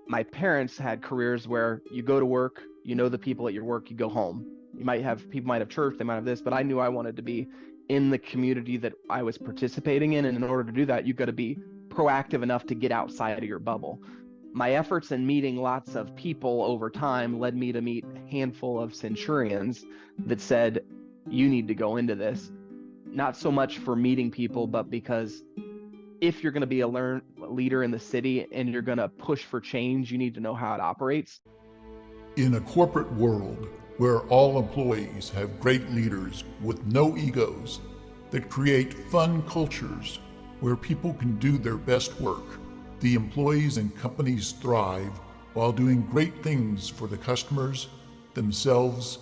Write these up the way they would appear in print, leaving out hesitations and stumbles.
My parents had careers where you go to work, you know the people at your work, you go home. You might have people might have church, they might have this, but I knew I wanted to be in the community that I was participating in. And in order to do that, you've got to be proactive enough to get outside of your bubble. My efforts in meeting lots of people over time led me to meet a handful of centurions that said, you need to go into this. Not so much for meeting people, but because if you're going to be a leader in the city and you're going to push for change, you need to know how it operates. In a corporate world where all employees have great leaders with no egos that create fun cultures where people can do their best work, the employees and companies thrive while doing great things for the customers, themselves,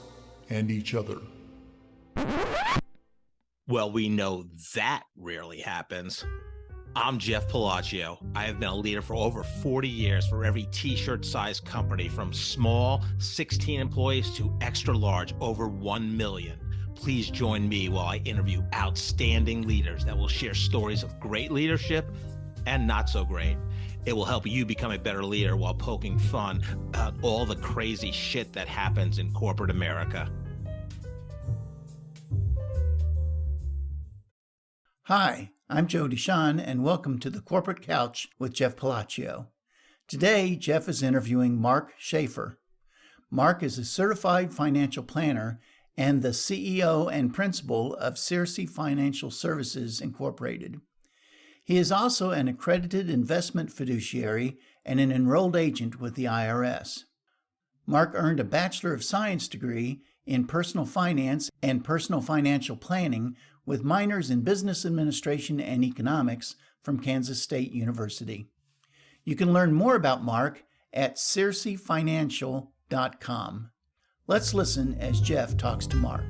and each other. Well, we know that rarely happens. I'm Jeff Palacio. I have been a leader for over 40 years for every t-shirt size company, from small 16 employees to extra large over 1 million. Please join me while I interview outstanding leaders that will share stories of great leadership and not so great. It will help you become a better leader while poking fun about all the crazy shit that happens in corporate America. Hi, I'm Joe Deshawn, and welcome to the Corporate Couch with Jeff Palacio. Today, Jeff is interviewing Marc Shaffer. Marc is a certified financial planner and the CEO and principal of Circe Financial Services Incorporated. He is also an accredited investment fiduciary and an enrolled agent with the IRS. Marc earned a Bachelor of Science degree in personal finance and personal financial planning with minors in business administration and economics from Kansas State University. You can learn more about Marc at circefinancial.com. Let's listen as Jeff talks to Marc.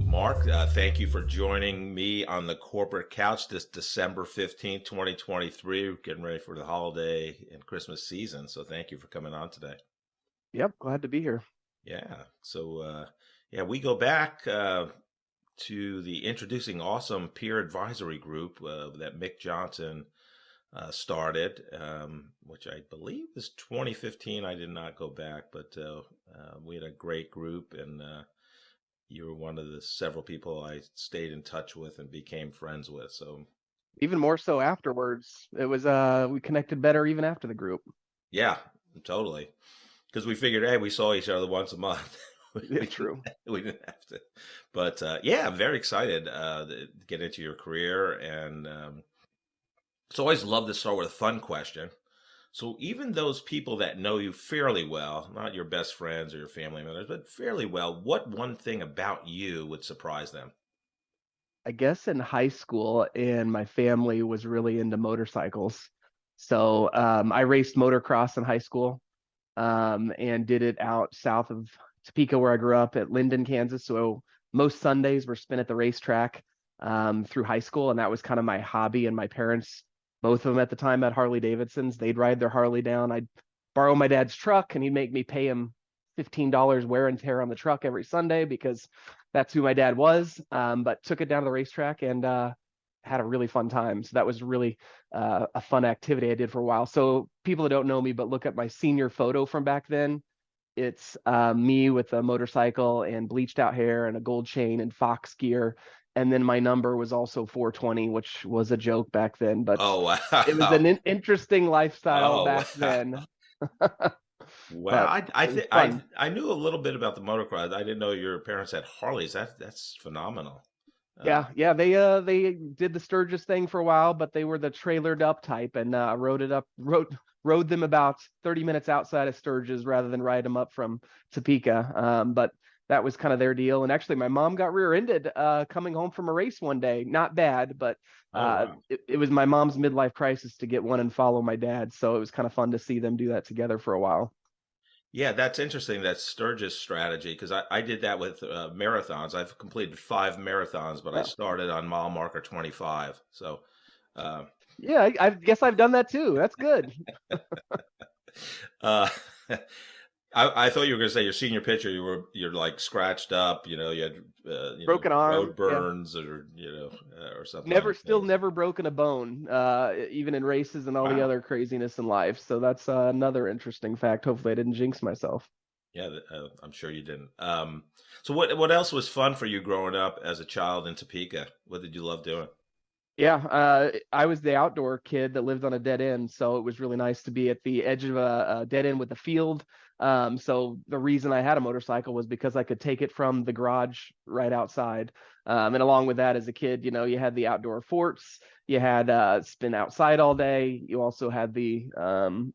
Marc, thank you for joining me on the Corporate Couch this December 15th, 2023. We're getting ready for the holiday and Christmas season, so thank you for coming on today. Yep, glad to be here. Yeah, so we go back to the Introducing Awesome Peer Advisory Group that Mick Johnson started, which I believe is 2015. I did not go back, but we had a great group, and you were one of the several people I stayed in touch with and became friends with. So even more so afterwards, it was we connected better even after the group. Yeah, totally. Because we figured, hey, we saw each other once a month. True. We didn't have to. But I'm very excited to get into your career. And it's always love to start with a fun question. So even those people that know you fairly well, not your best friends or your family members, but fairly well, what one thing about you would surprise them? I guess in high school, and my family was really into motorcycles. So I raced motocross in high school. And did it out south of Topeka, where I grew up, at Linden, Kansas. So most Sundays were spent at the racetrack through high school, and that was kind of my hobby. And my parents, both of them at the time, had Harley Davidsons. They'd ride their Harley down. I'd borrow my dad's truck, and he'd make me pay him $15 wear and tear on the truck every Sunday because that's who my dad was. But took it down to the racetrack and had a really fun time. So that was really a fun activity I did for a while. So people that don't know me, but look at my senior photo from back then. It's me with a motorcycle and bleached out hair and a gold chain and Fox gear. And then my number was also 420, which was a joke back then, but Oh, wow. it was an interesting lifestyle back then. Wow, I knew a little bit about the motocross. I didn't know your parents had Harleys. That's phenomenal. Yeah, they did the Sturgis thing for a while, but they were the trailered up type, and rode them about 30 minutes outside of Sturgis rather than ride them up from Topeka. But that was kind of their deal. And actually, my mom got rear-ended coming home from a race one day. Not bad, but Wow. it was my mom's midlife crisis to get one and follow my dad. So it was kind of fun to see them do that together for a while. Yeah, that's interesting, that Sturgis strategy, because I did that with marathons. I've completed 5 marathons, but I started on mile marker 25. So, yeah, I guess I've done that too. That's good. uh, I thought you were going to say your senior picture. You're like scratched up. You had Broken arm, road yeah. burns or or something on Never, your still face. never broken a bone, even in races and all the Wow. other craziness in life. So that's another interesting fact. Hopefully, I didn't jinx myself. Yeah, I'm sure you didn't. So what else was fun for you growing up as a child in Topeka? What did you love doing? Yeah, I was the outdoor kid that lived on a dead end, so it was really nice to be at the edge of a dead end with a field. So the reason I had a motorcycle was because I could take it from the garage right outside. And along with that, as a kid, you had the outdoor forts, you had spin outside all day. You also had the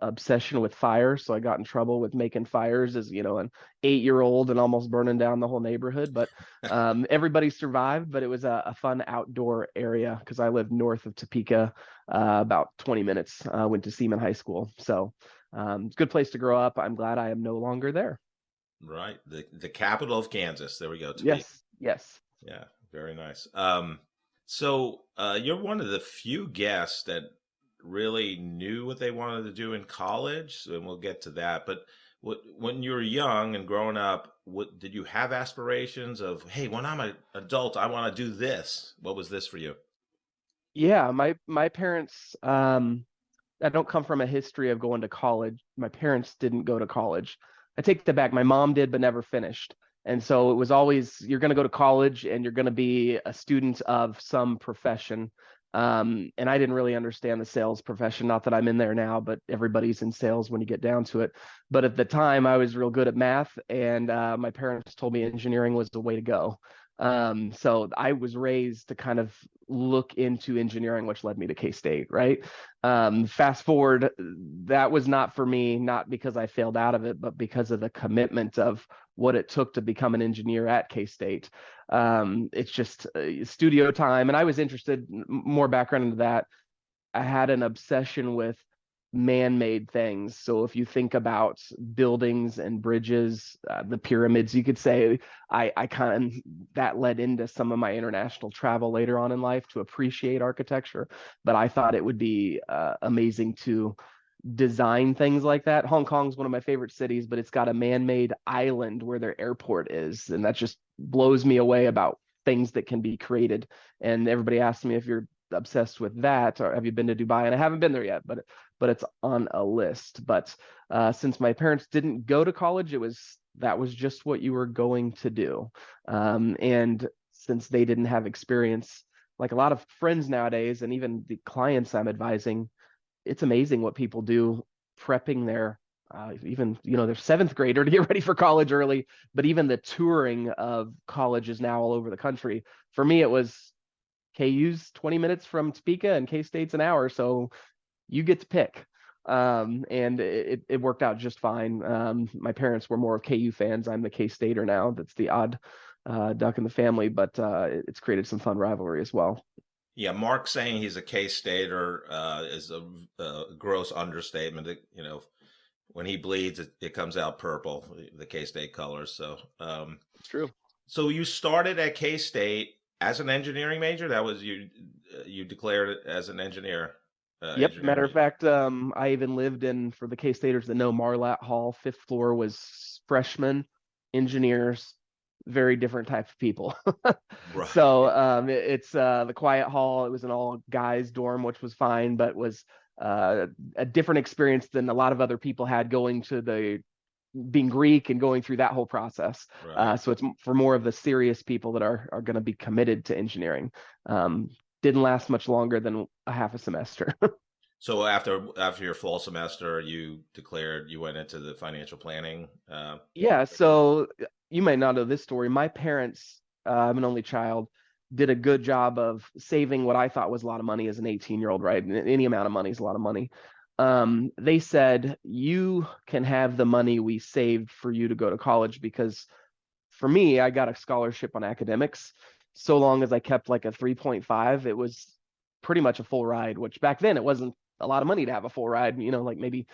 obsession with fire. So I got in trouble with making fires as, an 8-year-old and almost burning down the whole neighborhood. But everybody survived, but it was a fun outdoor area because I lived north of Topeka, about 20 minutes. Went to Seaman High School, so it's a good place to grow up. I'm glad I am no longer there. Right, the capital of Kansas. There we go, Topeka. Yes, yes. Yeah, very nice. So you're one of the few guests that really knew what they wanted to do in college, and we'll get to that. But when you were young and growing up, what did you have aspirations of? Hey, when I'm an adult, I want to do this. What was this for you? Yeah, my parents. I don't come from a history of going to college. My parents didn't go to college. I take that back. My mom did, but never finished. And so it was always, you're going to go to college and you're going to be a student of some profession. And I didn't really understand the sales profession. Not that I'm in there now, but everybody's in sales when you get down to it. But at the time, I was real good at math, and my parents told me engineering was the way to go. So I was raised to kind of look into engineering, which led me to K-State, right? Fast forward, that was not for me, not because I failed out of it, but because of the commitment of what it took to become an engineer at K-State. It's just studio time. And I was interested, more background into that. I had an obsession with man-made things. So if you think about buildings and bridges, the pyramids, you could say I kind of, that led into some of my international travel later on in life to appreciate architecture. But I thought it would be amazing to design things like that. Hong Kong's one of my favorite cities, but it's got a man-made island where their airport is, and that just blows me away about things that can be created. And everybody asks me if you're obsessed with that or have you been to Dubai, and I haven't been there yet, but it's on a list. But since my parents didn't go to college, that was just what you were going to do. And since they didn't have experience, like a lot of friends nowadays, and even the clients I'm advising, it's amazing what people do prepping their even their seventh grader to get ready for college early. But even the touring of colleges now all over the country, for me it was KU's 20 minutes from Topeka and K-State's an hour, so you get to pick. And it worked out just fine. My parents were more of KU fans. I'm the K-Stater now. That's the odd duck in the family, but it's created some fun rivalry as well. Yeah, Mark saying he's a K-Stater is a gross understatement. When he bleeds, it comes out purple, the K-State colors. It's true. So you started at K-State as an engineering major. That was you. You declared it as an engineer. Yep. Engineering Matter of major. fact, I even lived in, for the K-Staters that know, Marlat Hall. Fifth floor was freshmen, engineers, very different type of people. Right. So it's the quiet hall. It was an all guys dorm, which was fine, but was a different experience than a lot of other people had going to the being Greek and going through that whole process. Right. So it's for more of the serious people that are going to be committed to engineering. Didn't last much longer than a half a semester. So after your fall semester, you declared you went into the financial planning. Yeah, Curriculum? so you might not know this story. My parents, I'm an only child, did a good job of saving what I thought was a lot of money as an 18-year-old, right? Any amount of money is a lot of money. They said, you can have the money we saved for you to go to college, because for me, I got a scholarship on academics. So long as I kept like a 3.5, it was pretty much a full ride, which back then it wasn't a lot of money to have a full ride, like maybe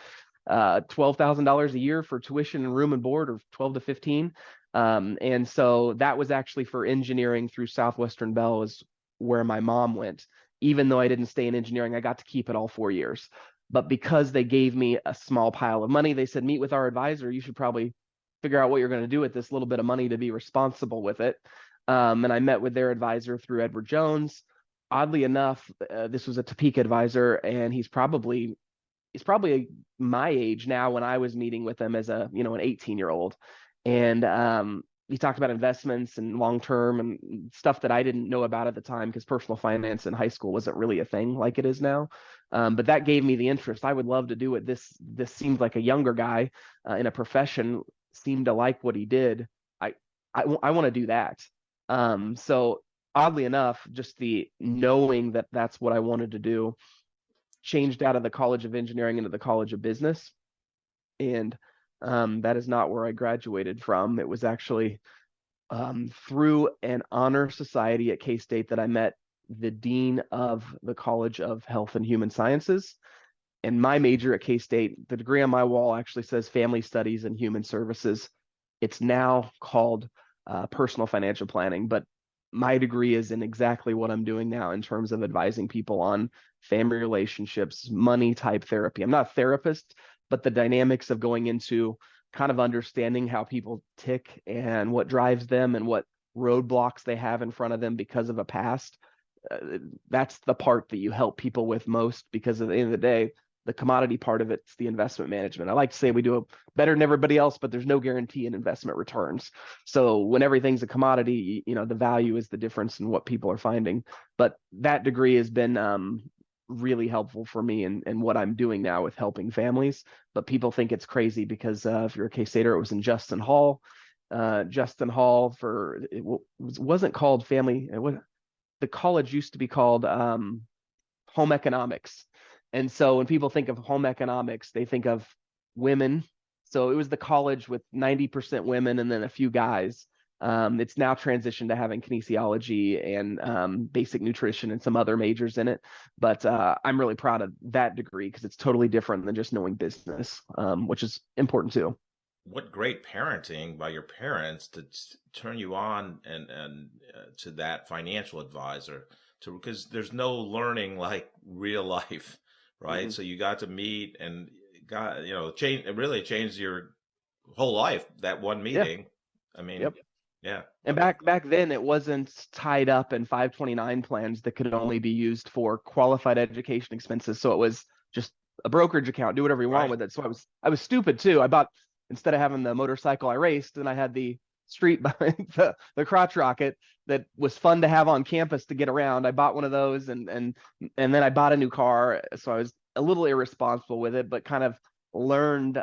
$12,000 a year for tuition and room and board, or 12 to 15. And so that was actually for engineering through Southwestern Bell, is where my mom went. Even though I didn't stay in engineering, I got to keep it all 4 years. But because they gave me a small pile of money, they said, meet with our advisor. You should probably figure out what you're going to do with this little bit of money to be responsible with it. And I met with their advisor through Edward Jones. Oddly enough, this was a Topeka advisor, and he's probably my age now when I was meeting with him as an 18-year-old. And he talked about investments and long term and stuff that I didn't know about at the time, because personal finance in high school wasn't really a thing like it is now. But that gave me the interest. I would love to do it. This seemed like a younger guy in a profession seemed to like what he did. I want to do that. So oddly enough, just the knowing that that's what I wanted to do changed out of the College of Engineering into the College of Business. And that is not where I graduated from. It was actually through an honor society at K-State that I met the dean of the College of Health and Human Sciences. And my major at K-State, the degree on my wall actually says Family Studies and Human Services. It's now called Personal Financial Planning, but my degree is in exactly what I'm doing now in terms of advising people on family relationships, money type therapy. I'm not a therapist, but the dynamics of going into kind of understanding how people tick and what drives them and what roadblocks they have in front of them because of a past. That's the part that you help people with most, because at the end of the day, the commodity part of it's the investment management. I like to say we do it better than everybody else, but there's no guarantee in investment returns. So when everything's a commodity, the value is the difference in what people are finding. But that degree has been really helppful for me in what I'm doing now with helping families. But people think it's crazy because if you're a K-Stater, it was in Justin Hall. Justin Hall wasn't called family. The college used to be called home economics. And so when people think of home economics, they think of women. So it was the college with 90% women and then a few guys. It's now transitioned to having kinesiology and basic nutrition and some other majors in it. But I'm really proud of that degree because it's totally different than just knowing business, which is important too. What great parenting by your parents to turn you on and to that financial advisor, because there's no learning like real life, right? Mm-hmm. So you got to meet and got change. It really changed your whole life, that one meeting. Yeah. I mean, Yep. yeah. And back then, it wasn't tied up in 529 plans that could only be used for qualified education expenses. So it was just a brokerage account. Do whatever you want Right. with it. So I was stupid too. I bought, instead of having the motorcycle I raced, and I had the street behind the crotch rocket that was fun to have on campus to get around. I bought one of those, and then I bought a new car. So I was a little irresponsible with it, but kind of learned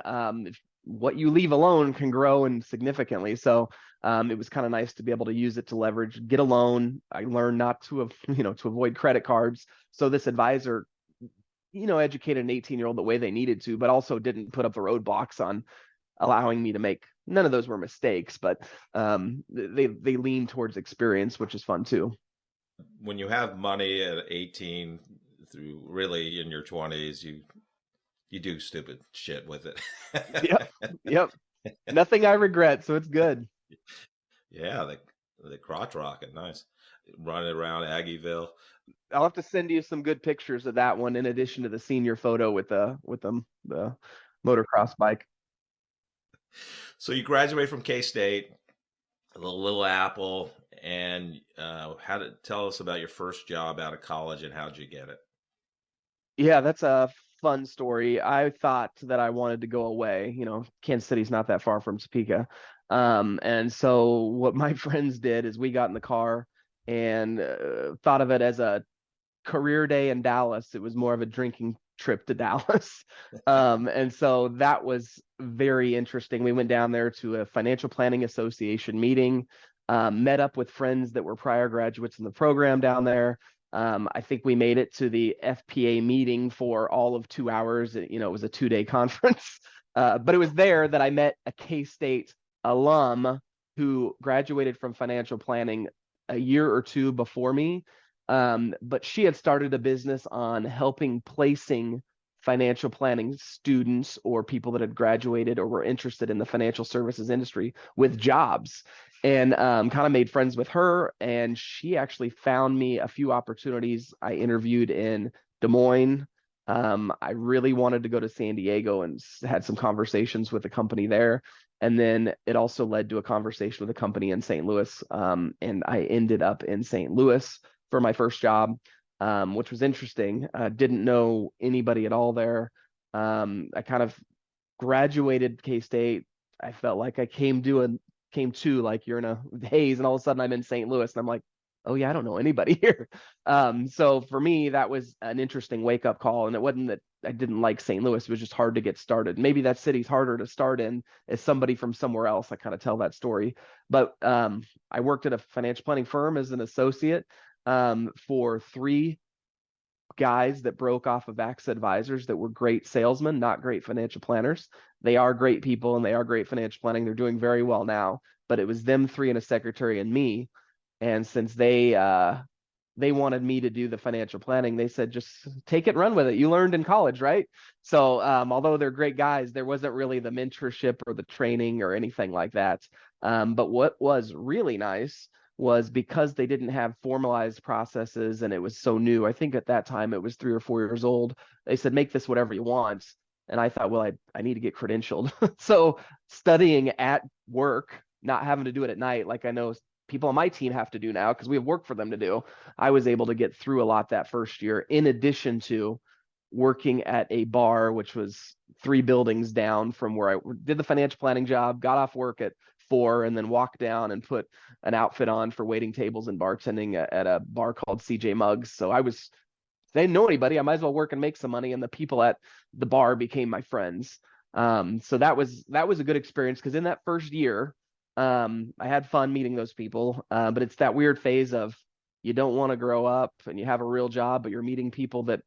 what you leave alone can grow and significantly. So it was kind of nice to be able to use it to leverage, get a loan. I learned not to, to avoid credit cards. So this advisor, educated an 18-year-old the way they needed to, but also didn't put up the roadblocks on allowing me to make. None of those were mistakes, but they lean towards experience, which is fun too. When you have money at 18 through really in your 20s, you do stupid shit with it. Yep. Nothing I regret, so it's good. Yeah, the crotch rocket, nice. Running around Aggieville. I'll have to send you some good pictures of that one in addition to the senior photo with the motocross bike. So you graduate from K-State, Little Apple, and tell us about your first job out of college and how'd you get it? Yeah, that's a fun story. I thought that I wanted to go away. Kansas City's not that far from Topeka. And so what my friends did is we got in the car and thought of it as a career day in Dallas. It was more of a drinking trip to Dallas. And so that was very interesting. We went down there to a financial planning association meeting, met up with friends that were prior graduates in the program down there. I think we made it to the FPA meeting for all of 2 hours. It was a 2-day conference. But it was there that I met a K-State alum who graduated from financial planning a year or two before me. But she had started a business on helping placing financial planning students or people that had graduated or were interested in the financial services industry with jobs, and kind of made friends with her. And she actually found me a few opportunities. I interviewed in Des Moines, I really wanted to go to San Diego and had some conversations with the company there. And then it also led to a conversation with a company in St. Louis. And I ended up in St. Louis for my first job, which was interesting. Didn't know anybody at all there. I kind of graduated K-State. I felt like I came to like you're in a haze, and all of a sudden I'm in St. Louis, and I'm like, oh yeah, I don't know anybody here. So for me, that was an interesting wake up call, and it wasn't that I didn't like St. Louis; it was just hard to get started. Maybe that city's harder to start in as somebody from somewhere else. I kind of tell that story, but I worked at a financial planning firm as an associate for 3 guys that broke off of AXA advisors that were great salesmen, not great financial planners. They are great people and they are great financial planning. They're doing very well now, but it was them 3 and a secretary and me. And since they wanted me to do the financial planning, they said, just take it, run with it. You learned in college, right? So although they're great guys, there wasn't really the mentorship or the training or anything like that. But what was really nice was because they didn't have formalized processes and it was so new. I think at that time it was 3 or 4 years old. They said, make this whatever you want. And I thought, well, I need to get credentialed. So studying at work, not having to do it at night, like I know people on my team have to do now because we have work for them to do. I was able to get through a lot that first year, in addition to working at a bar, which was 3 buildings down from where I did the financial planning job, got off work at 4, and then walked down and put an outfit on for waiting tables and bartending at a bar called CJ Muggs. So they didn't know anybody. I might as well work and make some money. And the people at the bar became my friends. So that was a good experience because in that first year, I had fun meeting those people. But it's that weird phase of you don't want to grow up and you have a real job, but you're meeting people that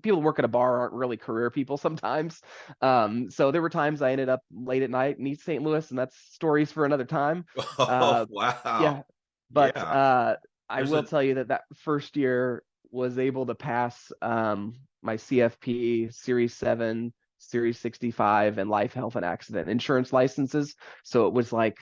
work at a bar aren't really career people sometimes. So there were times I ended up late at night in East St. Louis, and that's stories for another time. Oh, Uh, wow. yeah, but Yeah. I There's will a tell you that first year was able to pass my CFP, Series 7, Series 65, and life, health, and accident insurance licenses. So it was like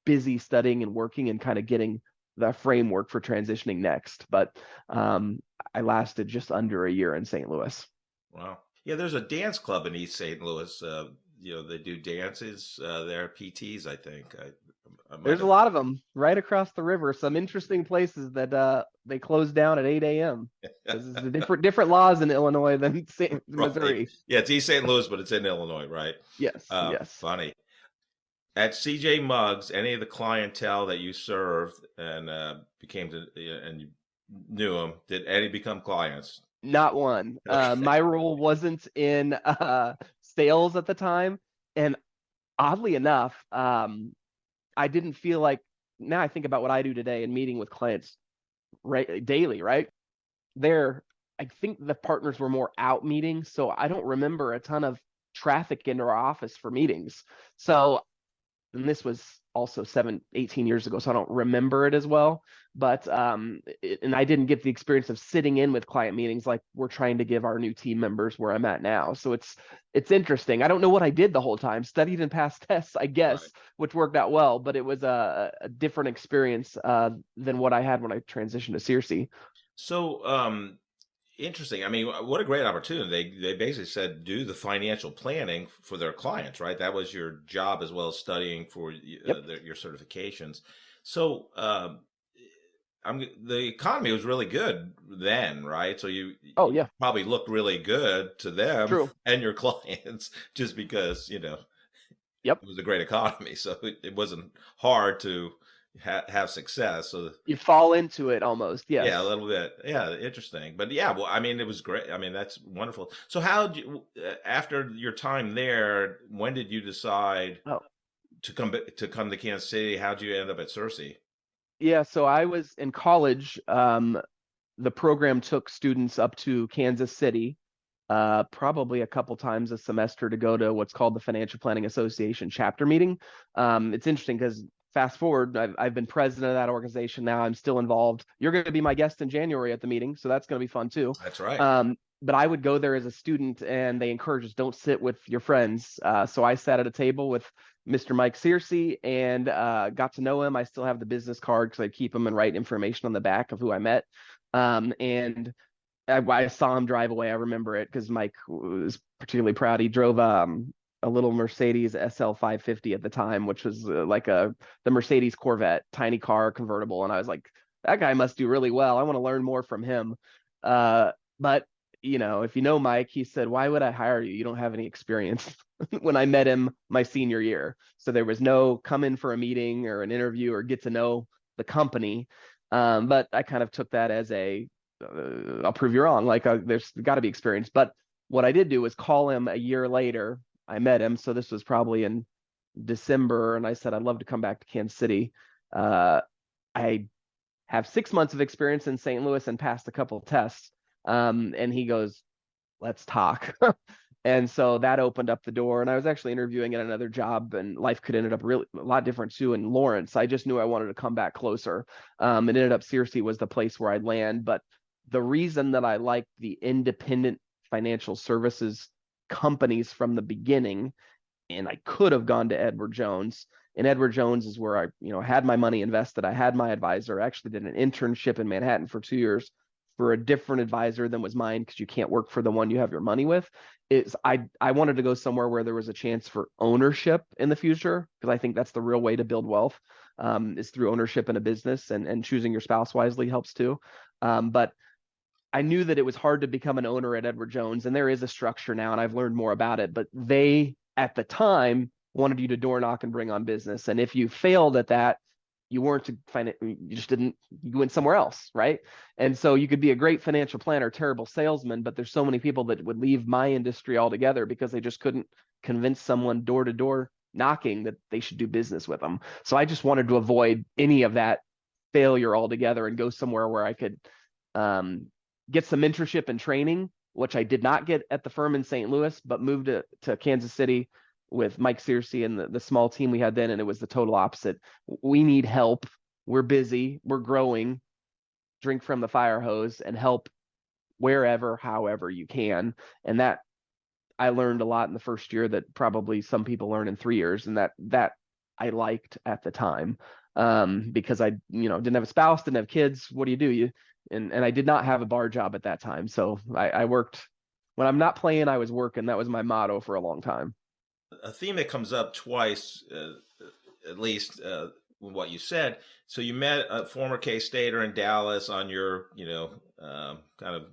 busy studying and working and kind of getting the framework for transitioning next. But I lasted just under a year in St. Louis. wow. Yeah, there's a dance club in East St. Louis. They do dances. They're PTs, I think. I might There's a have. lot of them right across the river. Some interesting places that they close down at 8 a.m. because it's a different laws in Illinois than Right. Missouri. Yeah, it's East St. Louis, but it's in Illinois, right? Yes, yes. Funny. At CJ Muggs, any of the clientele that you served and became to and you knew them, did any become clients? Not one. Okay. My role wasn't in sales at the time, and oddly enough, I didn't feel like. Now I think about what I do today and meeting with clients right daily, right? There, I think the partners were more out meeting, so I don't remember a ton of traffic into our office for meetings. So, and this was also 18 years ago, so I don't remember it as well. But and I didn't get the experience of sitting in with client meetings like we're trying to give our new team members where I'm at now. So it's interesting. I don't know what I did the whole time. Studied and passed tests, I Right. guess, which worked out well. But it was a different experience than what I had when I transitioned to Searcy. So, interesting. I mean, what a great opportunity. They basically said do the financial planning for their clients, right? That was your job as well as studying for Yep. your certifications. So, the economy was really good then, right? So Oh you yeah. probably looked really good to them True. and your clients just because, Yep. it was a great economy. So it wasn't hard to have success. So You fall into it almost. yeah, a Yes. little bit. Yeah, interesting. But yeah, well, I mean, it was great. I mean, that's wonderful. So how did you, after your time there, when did you decide Oh, to come to Kansas City? How did you end up at Cersei? yeah. So I was in college. The program took students up to Kansas City, probably a couple times a semester to go to what's called the Financial Planning Association chapter meeting. It's interesting because fast forward, I've been president of that organization now. I'm still involved. You're going to be my guest in January at the meeting, so that's going to be fun too. That's right. But I would go there as a student, and they encourage us don't sit with your friends. So I sat at a table with Mr. Mike Searcy and got to know him. I still have the business card because I keep them and write information on the back of who I met. And I saw him drive away. I remember it because Mike was particularly proud. He drove a little Mercedes SL 550 at the time, which was like the Mercedes Corvette, tiny car convertible. And I was like, that guy must do really well. I want to learn more from him. But if you know Mike, he said, "Why would I hire you? You don't have any experience." When I met him my senior year, so there was no come in for a meeting or an interview or get to know the company. But I kind of took that as I'll prove you wrong. Like there's got to be experience. But what I did do was call him a year later. I met him. So this was probably in December. And I said, I'd love to come back to Kansas City. I have 6 months of experience in St. Louis and passed a couple of tests. And he goes, let's talk. And so that opened up the door. And I was actually interviewing at another job, and life could end up really a lot different too in Lawrence. I just knew I wanted to come back closer. It ended up Searcy was the place where I'd land. But the reason that I liked the independent financial services companies from the beginning, and I could have gone to Edward Jones. And Edward Jones is where I had my money invested. I had my advisor. I actually did an internship in Manhattan for 2 years for a different advisor than was mine, because you can't work for the one you have your money with. I wanted to go somewhere where there was a chance for ownership in the future, because I think that's the real way to build wealth, is through ownership in a business, and choosing your spouse wisely helps too. But I knew that it was hard to become an owner at Edward Jones, and there is a structure now, and I've learned more about it. But they, at the time, wanted you to door knock and bring on business, and if you failed at that, you weren't to find it. You just didn't. You went somewhere else, right? And so you could be a great financial planner, terrible salesman, but there's so many people that would leave my industry altogether because they just couldn't convince someone door to door knocking that they should do business with them. So I just wanted to avoid any of that failure altogether and go somewhere where I could get some mentorship and training, which I did not get at the firm in St. Louis, but moved to Kansas City with Mike Searcy and the small team we had then. And it was the total opposite. We need help. We're busy. We're growing. Drink from the fire hose and help wherever, however you can. And that I learned a lot in the first year that probably some people learn in 3 years. And that I liked at the time, because I, didn't have a spouse, didn't have kids. What do you do? And I did not have a bar job at that time. So I worked when I'm not playing, I was working. That was my motto for a long time. A theme that comes up twice, at least what you said. So you met a former K-Stater in Dallas on your, kind of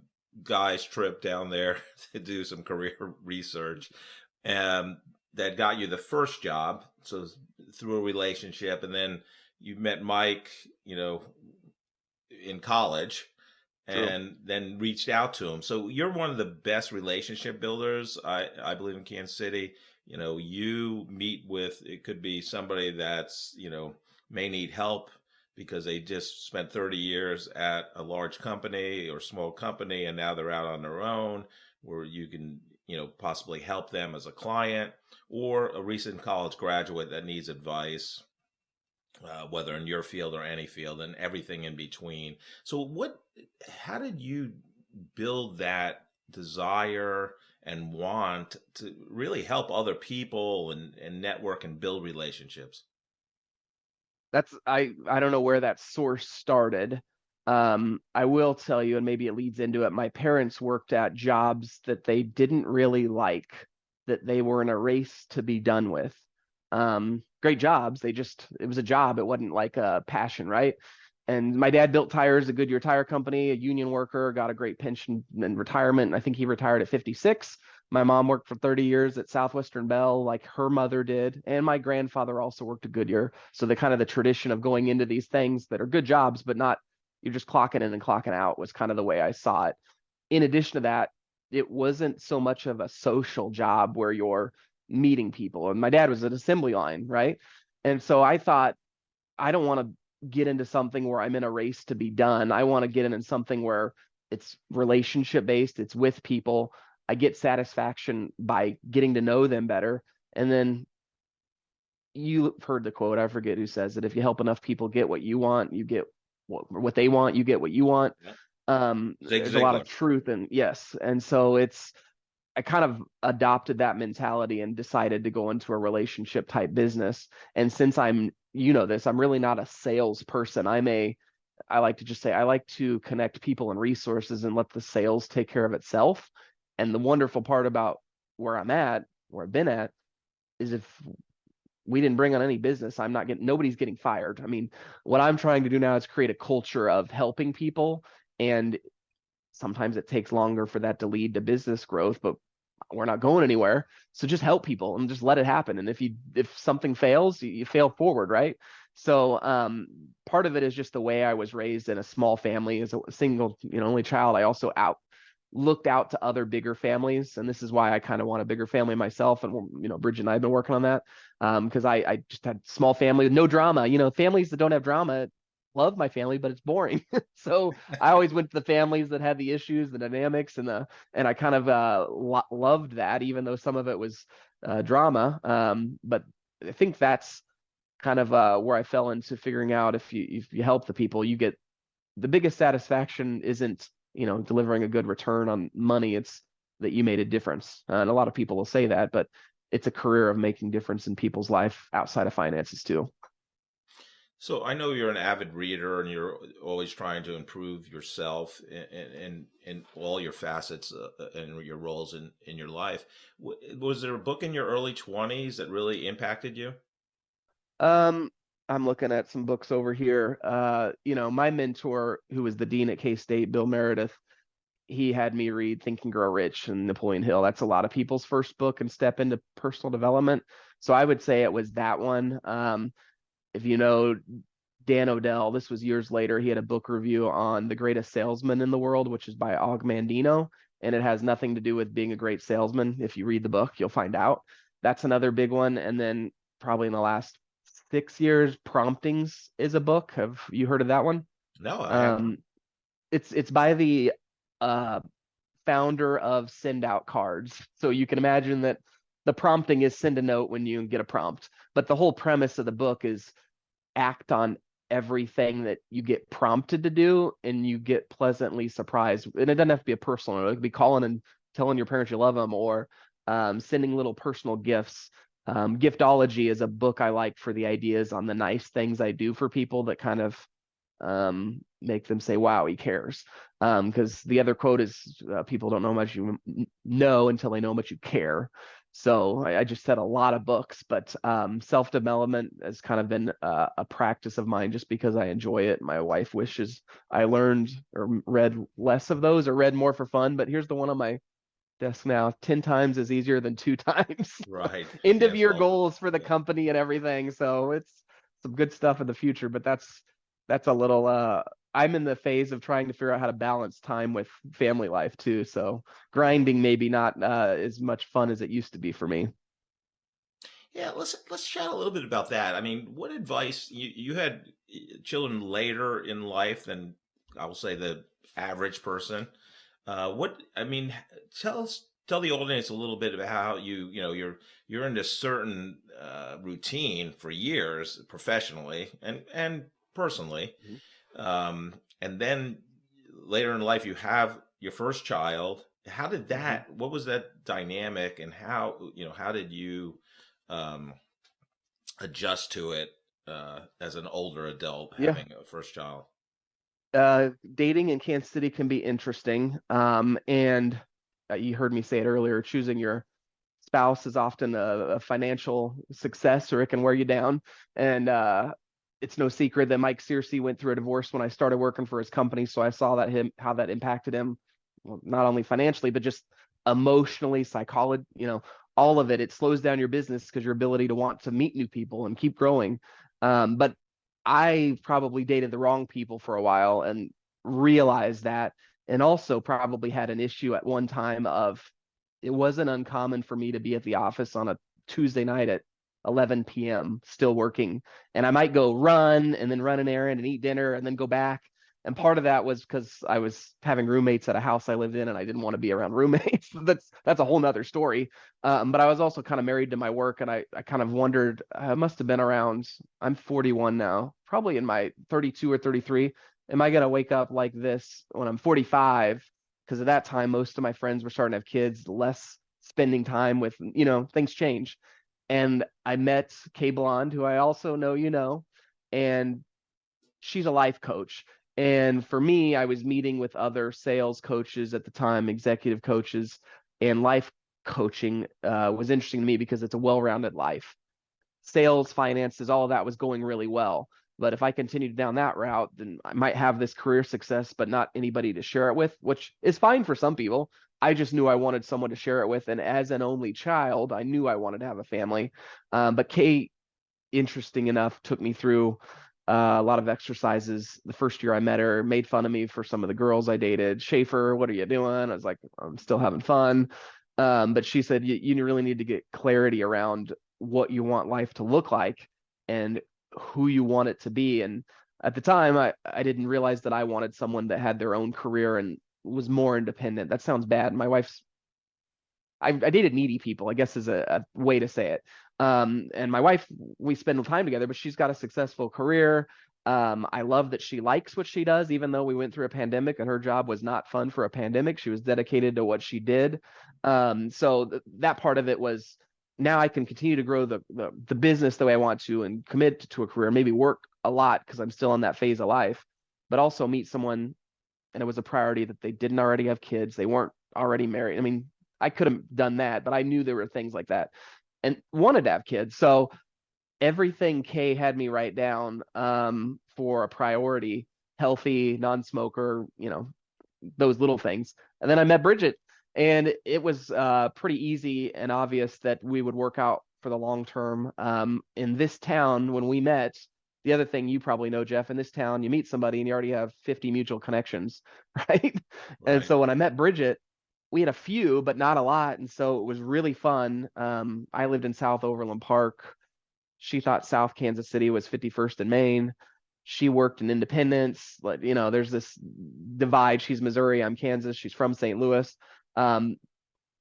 guy's trip down there to do some career research, that got you the first job. So through a relationship, and then you met Mike, in college, and then reached out to him. So you're one of the best relationship builders, I believe, in Kansas City. You meet with, it could be somebody that's, may need help because they just spent 30 years at a large company or small company, and now they're out on their own, where you can, possibly help them as a client, or a recent college graduate that needs advice, whether in your field or any field, and everything in between. So how did you build that desire and want to really help other people and network and build relationships? I don't know where that source started. I will tell you, and maybe it leads into it. My parents worked at jobs that they didn't really like, that they were in a race to be done with. Great jobs. It was a job. It wasn't like a passion, right? And my dad built tires at Goodyear Tire Company, a union worker, got a great pension and retirement. I think he retired at 56. My mom worked for 30 years at Southwestern Bell, like her mother did. And my grandfather also worked at Goodyear. So the tradition of going into these things that are good jobs, but not, you're just clocking in and clocking out, was kind of the way I saw it. In addition to that, it wasn't so much of a social job where you're meeting people. And my dad was an assembly line, right? And so I thought, I don't want to get into something where I'm in a race to be done. I want to get in something where it's relationship based, it's with people. I get satisfaction by getting to know them better. And then you've heard the quote, I forget who says it, if you help enough people get what you want, you get what they want, you get what you want. There's a lot of truth in, yes. And so I kind of adopted that mentality and decided to go into a relationship type business. And since I'm really not a salesperson. I like to just say I like to connect people and resources and let the sales take care of itself. And the wonderful part about where I've been at, is if we didn't bring on any business, nobody's getting fired. I mean, what I'm trying to do now is create a culture of helping people, and sometimes it takes longer for that to lead to business growth, but we're not going anywhere. So just help people and just let it happen. And if something fails, you fail forward, right? So part of it is just the way I was raised in a small family as a single, only child. I also looked out to other bigger families, and this is why I kind of want a bigger family myself. And Bridget and I have been working on that because I just had small family with no drama. Families that don't have drama, love my family, but it's boring. So I always went to the families that had the issues, the dynamics, and I kind of loved that, even though some of it was drama. But I think that's kind of where I fell into figuring out if you help the people, you get the biggest satisfaction isn't delivering a good return on money. It's that you made a difference. And a lot of people will say that, but it's a career of making difference in people's life outside of finances too. So I know you're an avid reader and you're always trying to improve yourself in all your facets and your roles in your life. Was there a book in your early 20s that really impacted you? Um, I'm looking at some books over here. My mentor, who was the dean at K-State, Bill Meredith, he had me read Think and Grow Rich and Napoleon Hill. That's a lot of people's first book and step into personal development. So I would say it was that one. If you know Dan Odell, this was years later, he had a book review on The Greatest Salesman in the World, which is by Og Mandino, and it has nothing to do with being a great salesman. If you read the book, you'll find out. That's another big one. And then probably in the last 6 years, Promptings is a book. Have you heard of that one? No, I haven't. It's by the uh, founder of Send Out Cards. So you can imagine that the prompting is send a note when you get a prompt. But the whole premise of the book is act on everything that you get prompted to do, and you get pleasantly surprised. And it doesn't have to be a personal note. It could be calling and telling your parents you love them, or sending little personal gifts. Giftology is a book I like for the ideas on the nice things I do for people that kind of make them say, wow, he cares. Because the other quote is, people don't know how much you know until they know how much you care. So I just said a lot of books, but self-development has kind of been a practice of mine just because I enjoy it. My wife wishes I learned or read less of those or read more for fun, but here's the one on my desk now. 10 times is easier than 2 times. Right. End of Yes. year Well, goals for the company and everything. So it's some good stuff in the future, but that's a little I'm in the phase of trying to figure out how to balance time with family life too. So grinding maybe not as much fun as it used to be for me. yeah, let's chat a little bit about that. I mean, what advice you had children later in life than I will say the average person. What I mean, tell the audience a little bit about how you're in a certain routine for years professionally and personally, Mhm. and then later in life you have your first child. How did Mhm. that? What was that dynamic, and how did you um, adjust to it as an older adult Yeah. having a first child? Dating in Kansas City can be interesting. And you heard me say it earlier, choosing your spouse is often a financial success, or it can wear you down. And it's no secret that Mike Searcy went through a divorce when I started working for his company. So I saw how that impacted him, well, not only financially, but just emotionally, psychology, all of it. It slows down your business because your ability to want to meet new people and keep growing. But I probably dated the wrong people for a while and realized that, and also probably had an issue at one time of it wasn't uncommon for me to be at the office on a Tuesday night at 11 p.m. still working. And I might go run and then run an errand and eat dinner and then go back. And part of that was because I was having roommates at a house I lived in and I didn't want to be around roommates. That's a whole nother story. But I was also kind of married to my work, and I kind of wondered, I must have been around, I'm 41 now, probably in my 32 or 33. Am I going to wake up like this when I'm 45? Because at that time, most of my friends were starting to have kids, less spending time with, things change. And I met Kay Blonde, who I also know, and she's a life coach. And for me, I was meeting with other sales coaches at the time, executive coaches, and life coaching was interesting to me because it's a well-rounded life. Sales, finances, all of that was going really well. But if I continued down that route, then I might have this career success, but not anybody to share it with, which is fine for some people. I just knew I wanted someone to share it with. And as an only child, I knew I wanted to have a family. But Kate, interesting enough, took me through a lot of exercises. The first year I met her, made fun of me for some of the girls I dated. Shaffer, what are you doing? I was like, I'm still having fun. But she said, you really need to get clarity around what you want life to look like and who you want it to be. And at the time, I didn't realize that I wanted someone that had their own career and was more independent. That sounds bad. I dated needy people, I guess is a way to say it. And my wife, we spend time together, but she's got a successful career. I love that she likes what she does, even though we went through a pandemic and her job was not fun for a pandemic. She was dedicated to what she did. So that part of it was, now I can continue to grow the business the way I want to and commit to a career, maybe work a lot because I'm still in that phase of life, but also meet someone. And it was a priority that they didn't already have kids. They weren't already married. I mean, I could have done that, but I knew there were things like that and wanted to have kids. So everything Kay had me write down for a priority, healthy, non-smoker, those little things. And then I met Bridget, and it was pretty easy and obvious that we would work out for the long term. In this town, when we met, the other thing you probably know, Jeff, in this town, you meet somebody and you already have 50 mutual connections, right? And Right. so when I met Bridget, we had a few, but not a lot. And so it was really fun. I lived in South Overland Park. She thought South Kansas City was 51st and Main. She worked in Independence. Like, there's this divide. She's Missouri, I'm Kansas. She's from St. Louis. Um,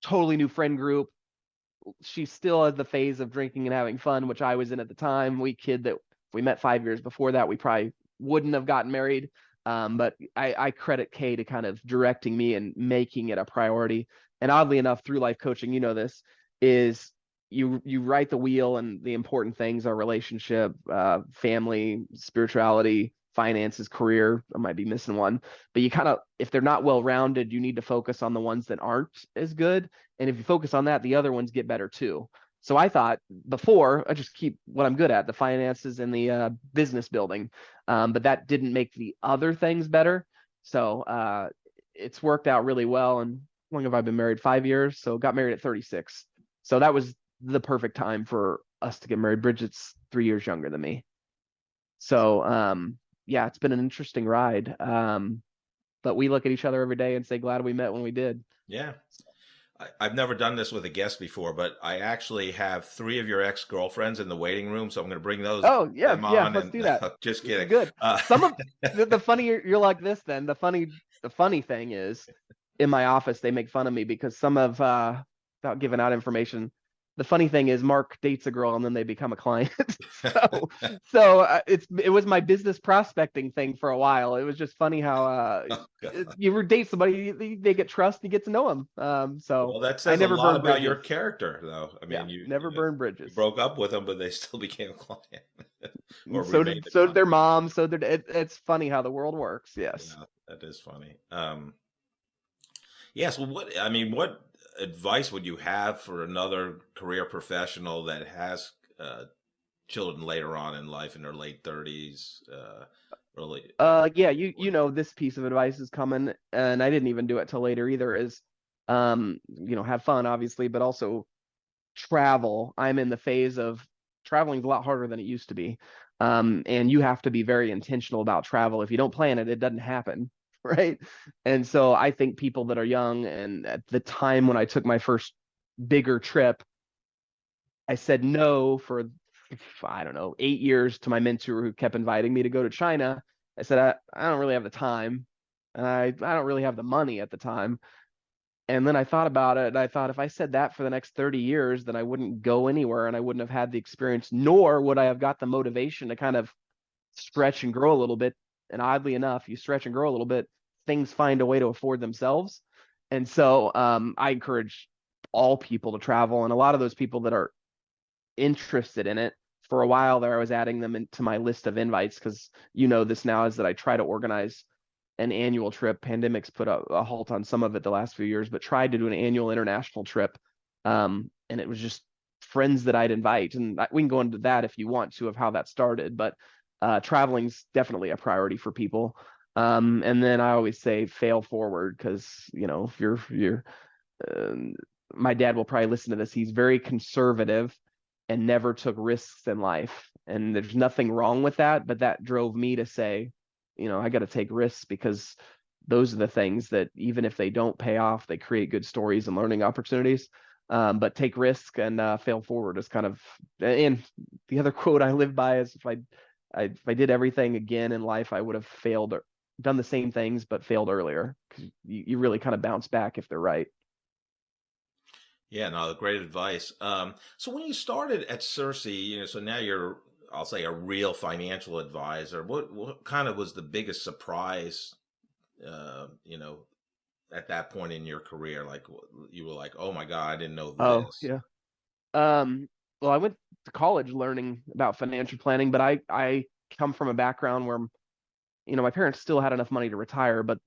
Totally new friend group. She's still at the phase of drinking and having fun, which I was in at the time. We kid that if we met 5 years before that, we probably wouldn't have gotten married. But I credit Kay to kind of directing me and making it a priority. And oddly enough, through life coaching, this is you write the wheel, and the important things are relationship, family, spirituality, finances, career. I might be missing one, but you kind of, if they're not well rounded, you need to focus on the ones that aren't as good. And if you focus on that, the other ones get better too. So I thought before I just keep what I'm good at, the finances and the business building, but that didn't make the other things better. So it's worked out really well. And how long have I been married? 5 years. So got married at 36. So that was the perfect time for us to get married. Bridget's 3 years younger than me. So yeah, it's been an interesting ride. But we look at each other every day and say, glad we met when we did. Yeah. I've never done this with a guest before, but I actually have 3 of your ex-girlfriends in the waiting room, so I'm going to bring Oh yeah, them yeah, on. let's And do that. just This is kidding. good. Some of the funny, you're like this then. The funny thing is, in my office they make fun of me because some of without giving out information, the funny thing is Mark dates a girl and then they become a client. So it was my business prospecting thing for a while. It was just funny how Oh, God. you date somebody, they get trust, you get to know them. So Well, that I says a never lot burned about your bridges. character, though. I Yeah, mean, you never burned you bridges. broke up with them, but they still became a client or So remained did a so did client. their mom. It's funny how the world works. Yes. Yeah, that is funny. Yes. Well, what advice would you have for another career professional that has children later on in life in their late 30s, early Yeah, you 40s? know this piece of advice is coming, and I didn't even do it till later either. Is have fun obviously, but also travel. I'm in the phase of traveling a lot harder than it used to be. And you have to be very intentional about travel. If you don't plan it, it doesn't happen, right? And so I think people that are young, and at the time when I took my first bigger trip, I said no for, I don't know, 8 years to my mentor who kept inviting me to go to China. I said, I don't really have the time. And I don't really have the money at the time. And then I thought about it, and I thought if I said that for the next 30 years, then I wouldn't go anywhere and I wouldn't have had the experience, nor would I have got the motivation to kind of stretch and grow a little bit. And oddly enough, you stretch and grow a little bit, things find a way to afford themselves. And so I encourage all people to travel. And a lot of those people that are interested in it for a while there, I was adding them into my list of invites because this now is that I try to organize an annual trip. Pandemic's put a halt on some of it the last few years, but tried to do an annual international trip. And it was just friends that I'd invite. And we can go into that if you want to, of how that started, but traveling's definitely a priority for people. And then I always say fail forward because, if you're um, my dad will probably listen to this. He's very conservative and never took risks in life. And there's nothing wrong with that, but that drove me to say, I got to take risks because those are the things that even if they don't pay off, they create good stories and learning opportunities. But take risk and fail forward is kind of, and the other quote I live by is if I did everything again in life, I would have failed or done the same things, but failed earlier because you really kind of bounce back if they're right. Yeah, no, great advice. So when you started at Cersei, so now you're, I'll say, a real financial advisor. What kind of was the biggest surprise, uh, you know, at that point in your career? Like you were like, oh my God, I didn't know Oh, this. yeah. Um, well, I went to college learning about financial planning, but I come from a background where, my parents still had enough money to retire, but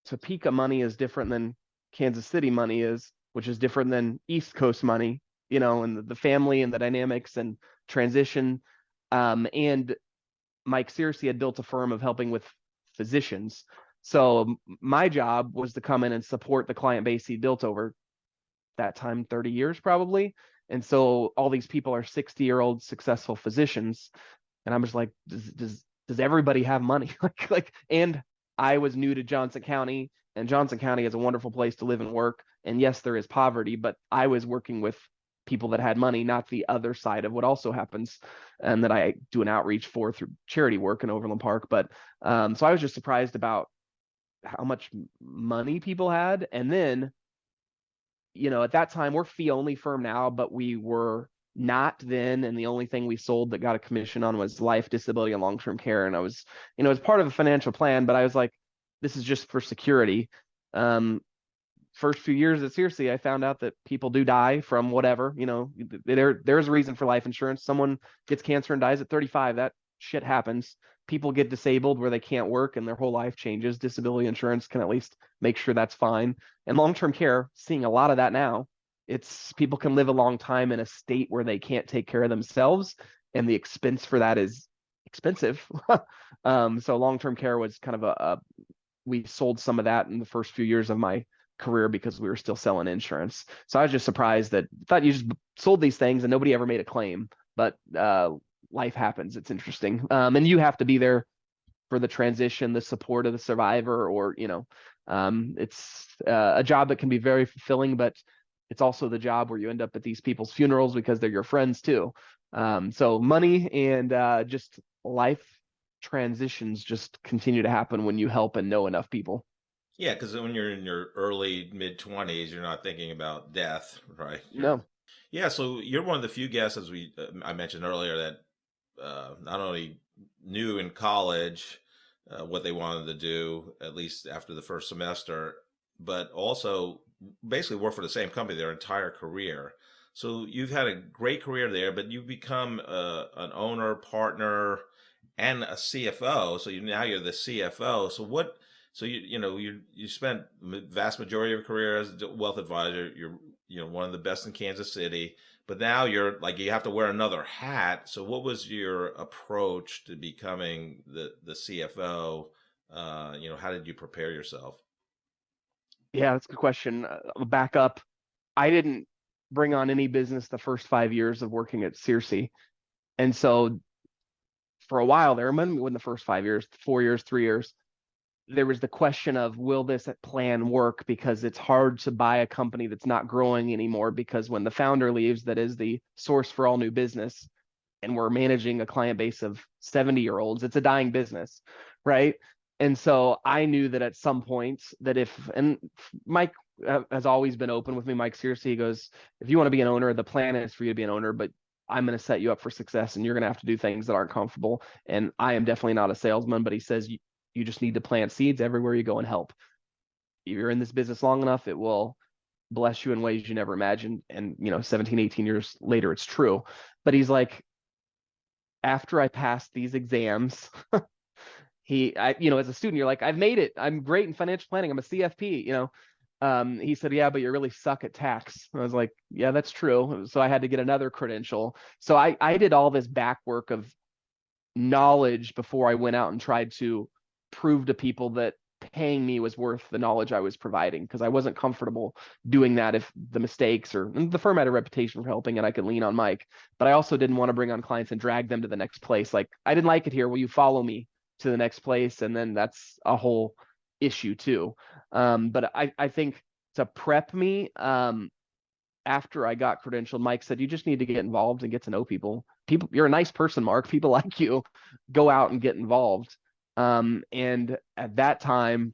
Topeka money is different than Kansas City money is, which is different than East Coast money, and the family and the dynamics and transition. And Mike seriously had built a firm of helping with physicians. So my job was to come in and support the client base he built over that time, 30 years probably. And so all these people are 60-year-old successful physicians. And I'm just like, does everybody have money? And I was new to Johnson County, and Johnson County is a wonderful place to live and work. And yes, there is poverty, but I was working with people that had money, not the other side of what also happens, and that I do an outreach for through charity work in Overland Park. But so I was just surprised about how much money people had. And then, at that time, we're fee only firm now, but we were not then. And the only thing we sold that got a commission on was life, disability, and long term care. And I was, as part of a financial plan, but I was like, this is just for security. First few years at Seriously, I found out that people do die from whatever, there's a reason for life insurance. Someone gets cancer and dies at 35. That shit happens. People get disabled where they can't work and their whole life changes. Disability insurance can at least make sure that's fine. And long-term care, seeing a lot of that now. It's people can live a long time in a state where they can't take care of themselves, and the expense for that is expensive. So long-term care was kind of we sold some of that in the first few years of my career because we were still selling insurance. So I was just surprised that I thought you just sold these things and nobody ever made a claim, but life happens. It's interesting. And you have to be there for the transition, the support of the survivor, or, it's a job that can be very fulfilling, but it's also the job where you end up at these people's funerals because they're your friends too. So money and just life transitions just continue to happen when you help and know enough people. Yeah, because when you're in your early mid 20s, you're not thinking about death, right? No. Yeah. So you're one of the few guests, as I mentioned earlier, that not only knew in college what they wanted to do, at least after the first semester, but also basically worked for the same company their entire career. So you've had a great career there, but you've become an owner, partner, and a CFO. So now you're the CFO. So what? So you spent the vast majority of your career as a wealth advisor. You're one of the best in Kansas City, but now you're like you have to wear another hat. So what was your approach to becoming the CFO? How did you prepare yourself? Yeah, that's a good question. I'll back up. I didn't bring on any business the first 5 years of working at Searcy. And so for a while there, maybe when the first 5 years, 4 years, 3 years, there was the question of will this plan work, because it's hard to buy a company that's not growing anymore, because when the founder leaves, that is the source for all new business, and we're managing a client base of 70-year-olds, it's a dying business, right? And so I knew that at some point that and Mike has always been open with me. Mike, seriously, he goes, if you want to be an owner, the plan is for you to be an owner, but I'm going to set you up for success and you're going to have to do things that aren't comfortable. And I am definitely not a salesman, but he says you just need to plant seeds everywhere you go and help. If you're in this business long enough, it will bless you in ways you never imagined. And 17, 18 years later, it's true. But he's like, after I passed these exams, as a student, you're like, I've made it. I'm great in financial planning. I'm a CFP. He said, yeah, but you really suck at tax. I was like, yeah, that's true. So I had to get another credential. So I did all this back work of knowledge before I went out and tried to prove to people that paying me was worth the knowledge I was providing, because I wasn't comfortable doing that if the mistakes, or the firm had a reputation for helping and I could lean on Mike, but I also didn't want to bring on clients and drag them to the next place. Like, I didn't like it here. Will you follow me to the next place? And then that's a whole issue too. But I think to prep me, after I got credentialed, Mike said, you just need to get involved and get to know people. You're a nice person, Mark. People like you. Go out and get involved. And at that time,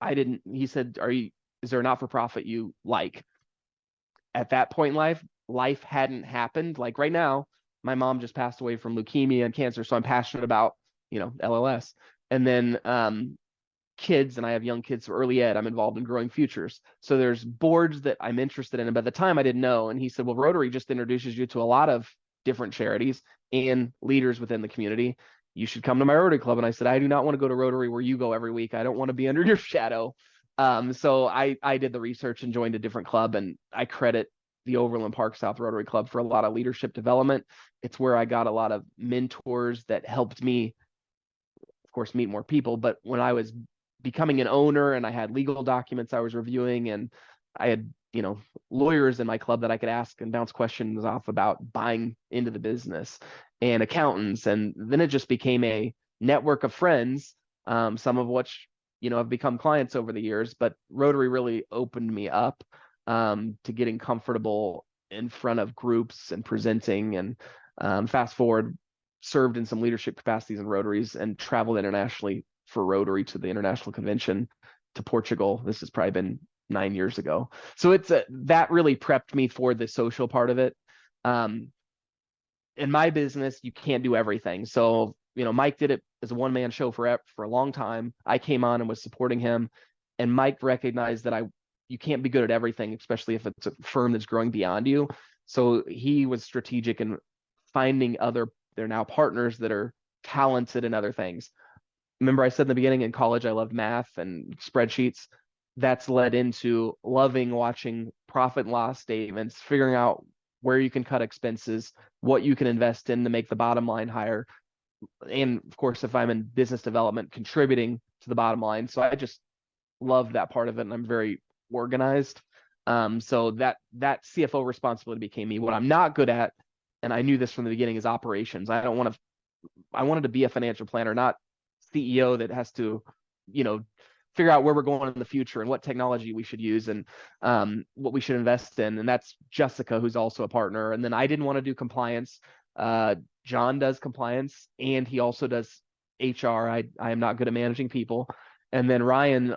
he said, is there a not-for-profit you like? At that point in life hadn't happened. Like right now, my mom just passed away from leukemia and cancer. So I'm passionate about, LLS. And then, kids, and I have young kids, so early ed, I'm involved in Growing Futures. So there's boards that I'm interested in. And by the time I didn't know, and he said, well, Rotary just introduces you to a lot of different charities and leaders within the community. You should come to my Rotary Club. And I said, I do not want to go to Rotary where you go every week. I don't want to be under your shadow. So I did the research and joined a different club, and I credit the Overland Park South Rotary Club for a lot of leadership development. It's where I got a lot of mentors that helped me, of course, meet more people. But when I was becoming an owner and I had legal documents I was reviewing, and I had, lawyers in my club that I could ask and bounce questions off about buying into the business, and accountants. And then it just became a network of friends, some of which, have become clients over the years. But Rotary really opened me up to getting comfortable in front of groups and presenting. And fast forward, served in some leadership capacities in Rotaries and traveled internationally for Rotary to the international convention to Portugal. This has probably been 9 years ago. So that really prepped me for the social part of it. In my business, you can't do everything. So, Mike did it as a one-man show for a long time. I came on and was supporting him, and Mike recognized that you can't be good at everything, especially if it's a firm that's growing beyond you. So he was strategic in finding they're now partners that are talented in other things. Remember I said in the beginning, in college, I loved math and spreadsheets. That's led into loving watching profit and loss statements, figuring out where you can cut expenses, what you can invest in to make the bottom line higher. And of course, if I'm in business development, contributing to the bottom line. So I just love that part of it, and I'm very organized. So that CFO responsibility became me. What I'm not good at, and I knew this from the beginning, is operations. I wanted to be a financial planner, not CEO that has to, figure out where we're going in the future and what technology we should use, and what we should invest in. And that's Jessica, who's also a partner. And then I didn't want to do compliance. John does compliance, and he also does HR. I am not good at managing people. And then Ryan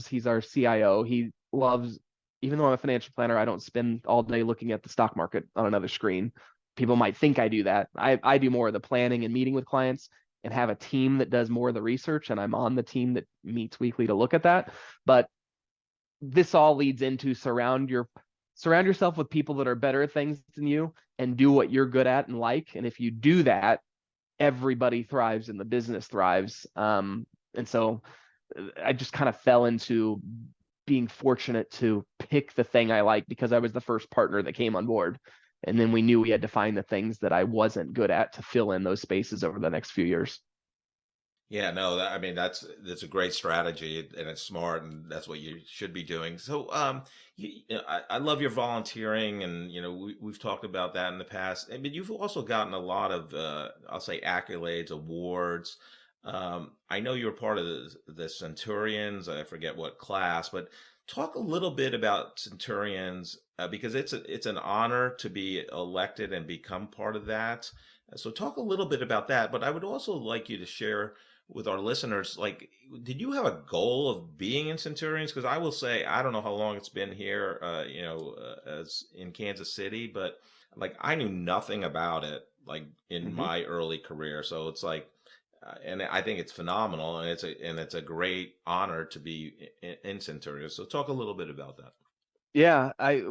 he's our CIO. He loves, even though I'm a financial planner, I don't spend all day looking at the stock market on another screen. People might think I do that. I do more of the planning and meeting with clients, and have a team that does more of the research, and I'm on the team that meets weekly to look at that. But this all leads into surround yourself with people that are better at things than you, and do what you're good at and like. And if you do that, everybody thrives and the business thrives. And so I just kind of fell into being fortunate to pick the thing I like, because I was the first partner that came on board. And then we knew we had to find the things that I wasn't good at to fill in those spaces over the next few years. Yeah, no, that's a great strategy, and it's smart, and that's what you should be doing. So, I love your volunteering, and we've talked about that in the past. But you've also gotten a lot of, I'll say, accolades, awards. I know you were part of the Centurions. I forget what class, but talk a little bit about Centurions, because it's an honor to be elected and become part of that. So talk a little bit about that. But I would also like you to share with our listeners, like, did you have a goal of being in Centurions? Because I will say, I don't know how long it's been here, as in Kansas City, but like, I knew nothing about it, like, in my early career. So it's like, and I think it's phenomenal, and it's a great honor to be in Centurions. So talk a little bit about that. Yeah, I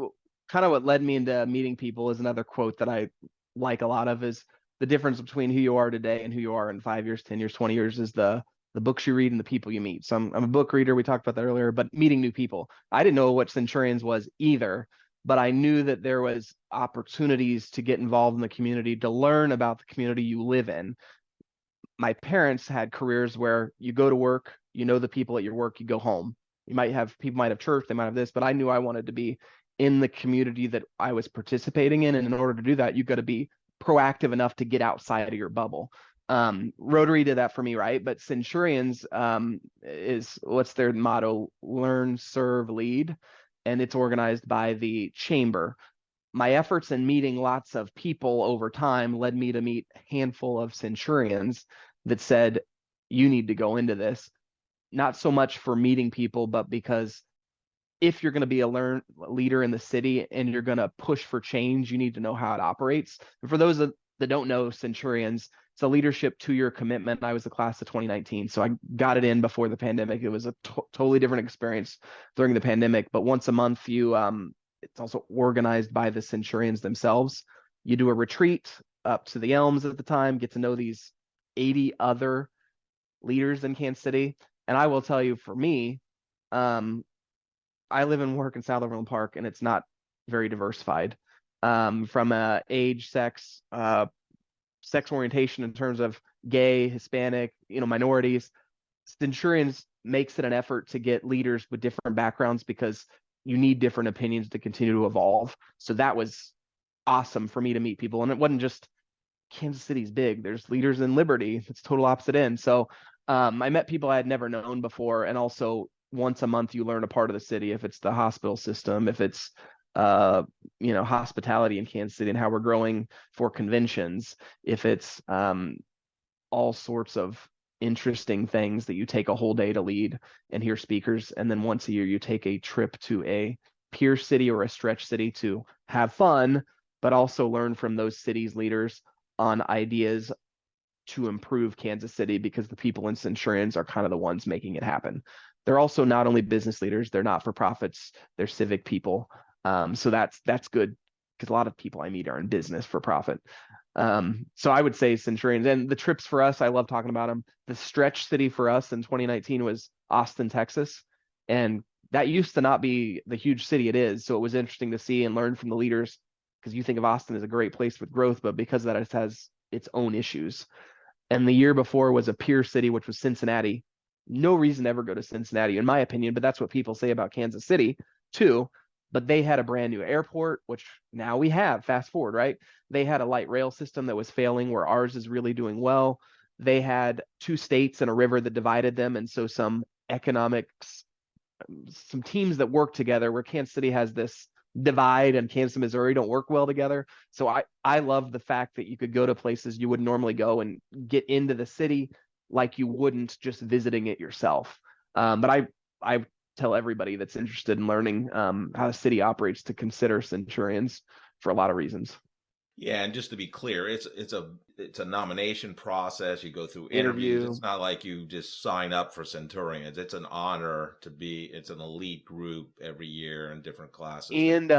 kind of, what led me into meeting people is another quote that I like a lot of, is the difference between who you are today and who you are in 5 years, 10 years, 20 years is the books you read and the people you meet. So I'm a book reader. We talked about that earlier, but meeting new people. I didn't know what Centurions was either, but I knew that there was opportunities to get involved in the community, to learn about the community you live in. My parents had careers where you go to work, you know the people at your work, you go home. You might have people might have church, they might have this, but I knew I wanted to be in the community that I was participating in. And in order to do that, you've got to be proactive enough to get outside of your bubble. Rotary did that for me, right? But Centurions is what's their motto? Learn, serve, lead. And it's organized by the chamber. My efforts in meeting lots of people over time led me to meet a handful of Centurions that said, you need to go into this. Not so much for meeting people, but because if you're going to be a leader in the city and you're going to push for change, you need to know how it operates. And for those that don't know Centurions, it's a leadership 2-year commitment. I was the class of 2019, so I got it in before the pandemic. It was a totally different experience during the pandemic, but once a month it's also organized by the Centurions themselves. You do a retreat up to the Elms at the time, get to know these 80 other leaders in Kansas City. And I will tell you, for me, I live and work in South Overland Park, and it's not very diversified from age, sex, sex orientation in terms of gay, Hispanic, minorities. Centurions makes it an effort to get leaders with different backgrounds because you need different opinions to continue to evolve. So that was awesome for me to meet people. And it wasn't just Kansas City's big. There's leaders in Liberty. It's total opposite end. So I met people I had never known before. And also once a month, you learn a part of the city, if it's the hospital system, if it's hospitality in Kansas City and how we're growing for conventions, if it's all sorts of interesting things that you take a whole day to lead and hear speakers. And then once a year, you take a trip to a peer city or a stretch city to have fun, but also learn from those cities' leaders on ideas to improve Kansas City, because the people in Centurions are kind of the ones making it happen. They're also not only business leaders, they're not-for-profits, they're civic people. So that's good, because a lot of people I meet are in business for profit. So I would say Centurions. And the trips for us, I love talking about them. The stretch city for us in 2019 was Austin, Texas. And that used to not be the huge city it is. So it was interesting to see and learn from the leaders, because you think of Austin as a great place with growth, but because of that, it has its own issues. And the year before was a peer city, which was Cincinnati. No reason to ever go to Cincinnati, in my opinion, but that's what people say about Kansas City too. But they had a brand new airport, which now we have, fast forward, right? They had a light rail system that was failing, where ours is really doing well. They had 2 states and a river that divided them. And so some economics, some teams that work together, where Kansas City has this divide and Kansas and Missouri don't work well together. So I love the fact that you could go to places you wouldn't normally go and get into the city like you wouldn't just visiting it yourself. But I tell everybody that's interested in learning how the city operates to consider Centurions for a lot of reasons. Yeah, and just to be clear, it's a nomination process. You go through interviews. Interview. It's not like you just sign up for Centurions. It's an honor to be. It's an elite group every year in different classes. And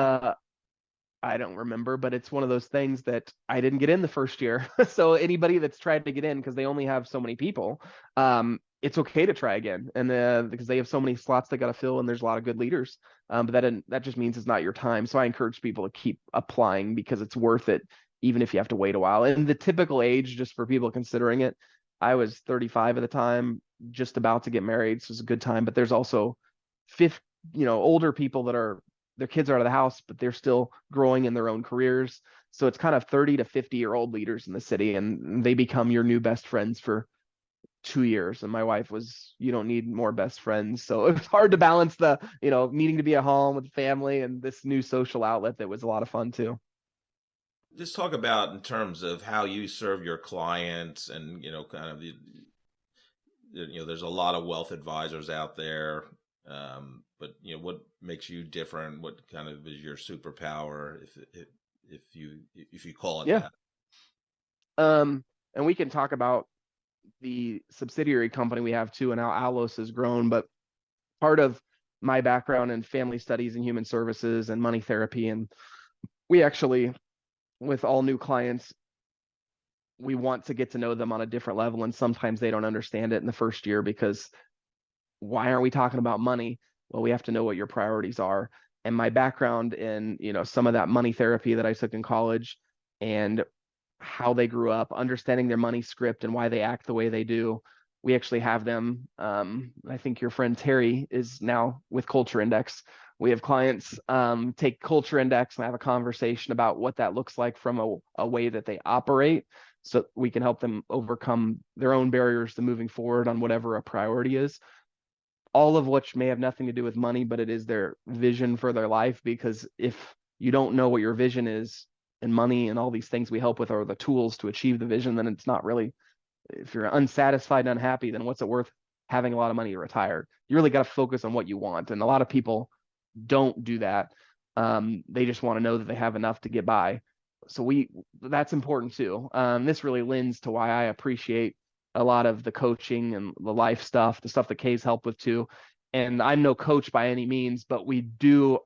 I don't remember, but it's one of those things that I didn't get in the first year. So anybody that's tried to get in, because they only have so many people, it's okay to try again. And because they have so many slots they got to fill, and there's a lot of good leaders. But that just means it's not your time. So I encourage people to keep applying, because it's worth it, even if you have to wait a while. And the typical age, just for people considering it, I was 35 at the time, just about to get married. So it's a good time. But there's also older people that are, their kids are out of the house, but they're still growing in their own careers. So it's kind of 30 to 50-year-old leaders in the city, and they become your new best friends for 2 years. And my wife was, you don't need more best friends. So it was hard to balance the, needing to be at home with the family and this new social outlet that was a lot of fun too. Just talk about in terms of how you serve your clients, and kind of there's a lot of wealth advisors out there. But what makes you different? What kind of is your superpower, if you call it that? And we can talk about the subsidiary company we have too, and how Alos has grown. But part of my background in family studies and human services and money therapy, and we actually, with all new clients, we want to get to know them on a different level, and sometimes they don't understand it in the first year because why aren't we talking about money? Well, we have to know what your priorities are. And my background in, some of that money therapy that I took in college and how they grew up, understanding their money script and why they act the way they do. We actually have them. I think your friend Terry is now with Culture Index. We have clients take Culture Index and have a conversation about what that looks like from a way that they operate, so we can help them overcome their own barriers to moving forward on whatever a priority is, all of which may have nothing to do with money, but it is their vision for their life. Because if you don't know what your vision is, and money and all these things we help with are the tools to achieve the vision, then it's not really, if you're unsatisfied and unhappy, then what's it worth having a lot of money to retire? You really got to focus on what you want. And a lot of people don't do that. They just want to know that they have enough to get by. So that's important too. This really lends to why I appreciate a lot of the coaching and the life stuff, the stuff that Kay's helped with too. And I'm no coach by any means, but we do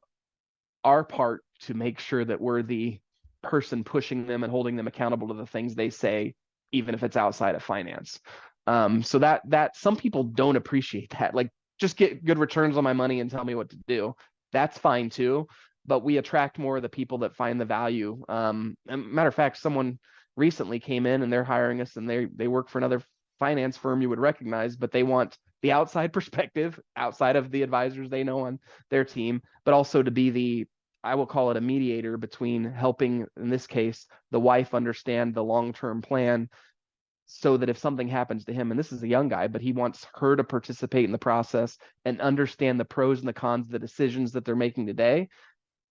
our part to make sure that we're the person pushing them and holding them accountable to the things they say, even if it's outside of finance. So that some people don't appreciate that. Like, just get good returns on my money and tell me what to do. That's fine too, but we attract more of the people that find the value. Matter of fact, someone recently came in and they're hiring us, and they work for another finance firm you would recognize, but they want the outside perspective outside of the advisors they know on their team, but also to be I will call it a mediator between helping, in this case, the wife understand the long-term plan, so that if something happens to him, and this is a young guy, but he wants her to participate in the process and understand the pros and the cons of the decisions that they're making today.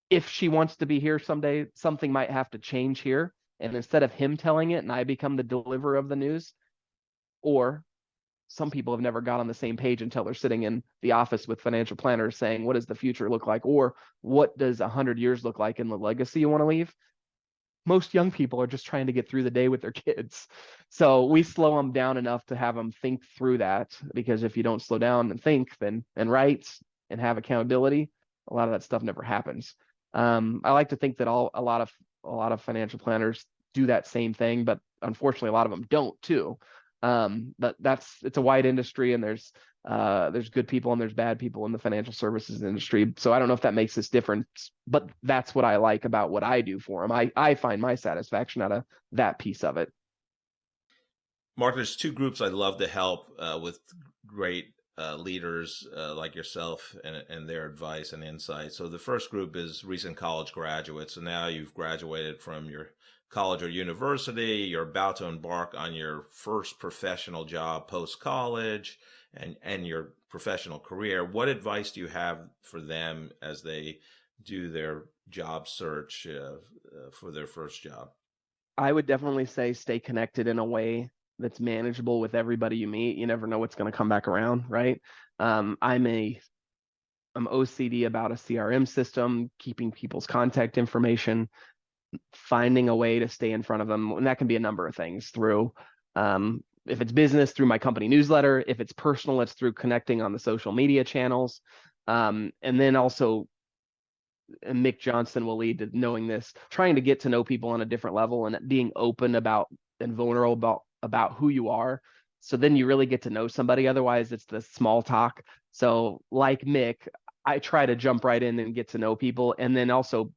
If she wants to be here someday, something might have to change here. And instead of him telling it and I become the deliverer of the news, or some people have never got on the same page until they're sitting in the office with financial planners saying, what does the future look like? Or what does 100 years look like in the legacy you want to leave? Most young people are just trying to get through the day with their kids. So we slow them down enough to have them think through that, because if you don't slow down and think and write and have accountability, a lot of that stuff never happens. I like to think that a lot of financial planners do that same thing, but unfortunately a lot of them don't too. But it's a wide industry, and there's good people and there's bad people in the financial services industry. So I don't know if that makes this different, but that's what I like about what I do for them. I find my satisfaction out of that piece of it. Mark, there's two groups I'd love to help with great leaders like yourself and their advice and insight. So the first group is recent college graduates. So now you've graduated from your college or university, you're about to embark on your first professional job post-college and your professional career. What advice do you have for them as they do their job search for their first job? I would definitely say stay connected in a way that's manageable with everybody you meet. You never know what's going to come back around, right? I'm OCD about a CRM system, keeping people's contact information, finding a way to stay in front of them. And that can be a number of things through, if it's business, through my company newsletter. If it's personal, it's through connecting on the social media channels. And then also, and Mick Johnson will lead to knowing this, trying to get to know people on a different level and being open about and vulnerable about who you are. So then you really get to know somebody. Otherwise, it's the small talk. So like Mick, I try to jump right in and get to know people. And then also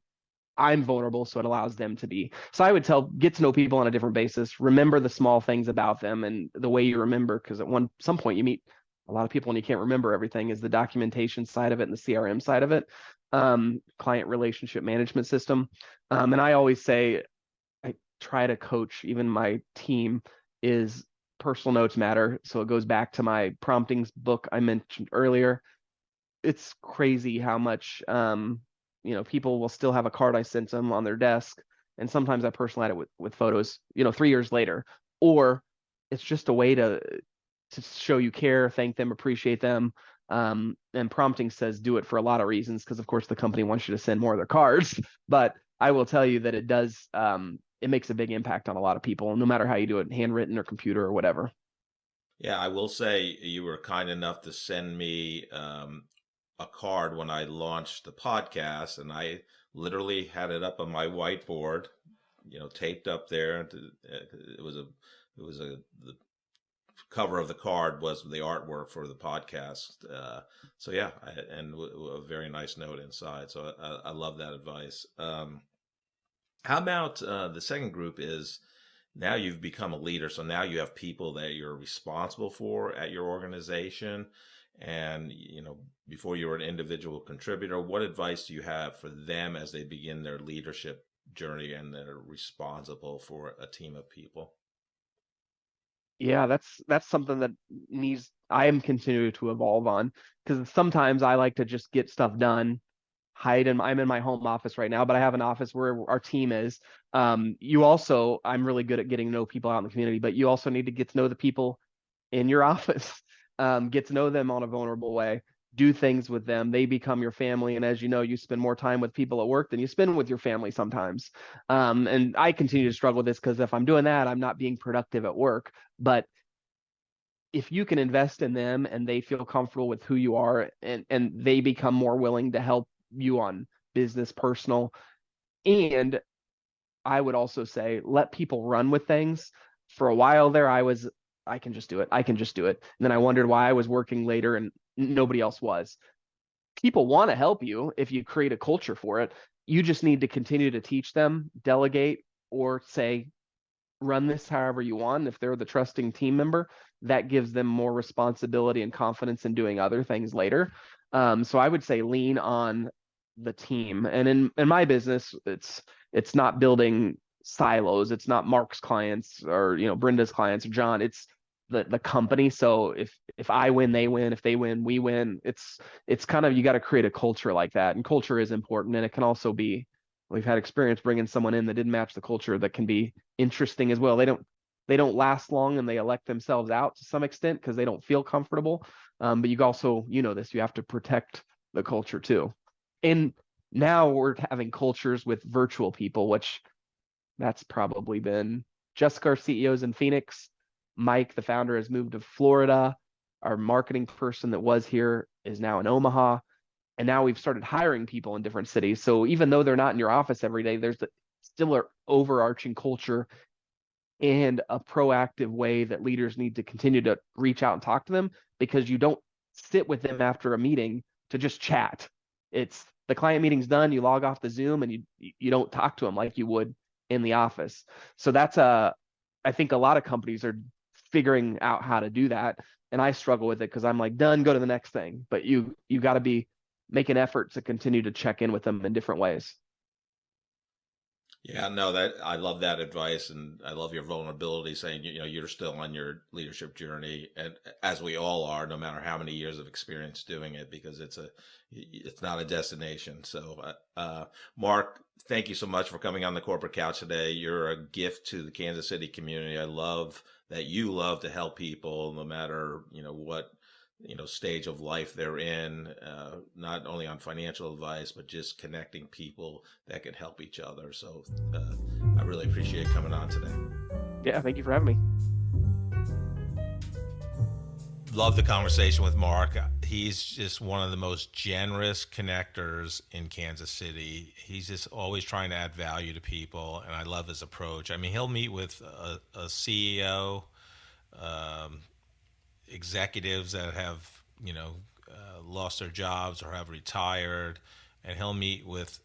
I'm vulnerable, so it allows them to be. So I would get to know people on a different basis. Remember the small things about them, and the way you remember, because at some point you meet a lot of people and you can't remember everything, is the documentation side of it and the CRM side of it, client relationship management system. And I always say, I try to coach even my team, is personal notes matter. So it goes back to my promptings book I mentioned earlier. It's crazy how much people will still have a card I sent them on their desk, and sometimes I personalize it with photos 3 years later. Or it's just a way to show you care, thank them, appreciate them. And prompting says do it for a lot of reasons, because of course the company wants you to send more of their cards. But I will tell you that it does, it makes a big impact on a lot of people, no matter how you do it, handwritten or computer or whatever. Yeah, I will say you were kind enough to send me a card when I launched the podcast, and I literally had it up on my whiteboard taped up there. It was the cover of the card was the artwork for the podcast. So yeah, and a very nice note inside. So I love that advice. How about the second group is now you've become a leader. So now you have people that you're responsible for at your organization. And, before you were an individual contributor, what advice do you have for them as they begin their leadership journey and they're responsible for a team of people? Yeah, that's something that I am continuing to evolve on, because sometimes I like to just get stuff done, I'm in my home office right now, but I have an office where our team is. I'm really good at getting to know people out in the community, but you also need to get to know the people in your office. Get to know them on a vulnerable way, do things with them. They become your family. And as you know, you spend more time with people at work than you spend with your family sometimes. And I continue to struggle with this because if I'm doing that, I'm not being productive at work. But if you can invest in them and they feel comfortable with who you are, and they become more willing to help you on business, personal, and I would also say let people run with things. For a while there, I can just do it. I can just do it. And then I wondered why I was working later and nobody else was. People want to help you if you create a culture for it. You just need to continue to teach them, delegate, or say, run this however you want. If they're the trusting team member, that gives them more responsibility and confidence in doing other things later. So I would say lean on the team. And in my business, it's not building silos. It's not Mark's clients or Brenda's clients or John. It's the company. So if I win, they win. If they win, we win. It's kind of, you got to create a culture like that, and culture is important. And it can also be, we've had experience bringing someone in that didn't match the culture, that can be interesting as well. They don't last long, and they elect themselves out to some extent because they don't feel comfortable. But you also, this, you have to protect the culture too. And now we're having cultures with virtual people, which that's probably been Jessica, our CEO's in Phoenix. Mike, the founder, has moved to Florida. Our marketing person that was here is now in Omaha. And now we've started hiring people in different cities. So even though they're not in your office every day, there's still an overarching culture and a proactive way that leaders need to continue to reach out and talk to them, because you don't sit with them after a meeting to just chat. It's the client meeting's done, you log off the Zoom, and you don't talk to them like you would in the office. So I think a lot of companies are figuring out how to do that. And I struggle with it because I'm like, done, go to the next thing. But you got to make an effort to continue to check in with them in different ways. Yeah, no, that I love that advice, and I love your vulnerability, saying you're still on your leadership journey, and as we all are, no matter how many years of experience doing it, because it's not a destination. So, Mark, thank you so much for coming on the Corporate Couch today. You're a gift to the Kansas City community. I love that you love to help people, no matter what stage of life they're in, not only on financial advice, but just connecting people that can help each other. So I really appreciate coming on today. Yeah, thank you for having me. Love the conversation with Mark. He's just one of the most generous connectors in Kansas City. He's just always trying to add value to people, and I love his approach. I mean, he'll meet with a CEO, executives that have lost their jobs or have retired, and he'll meet with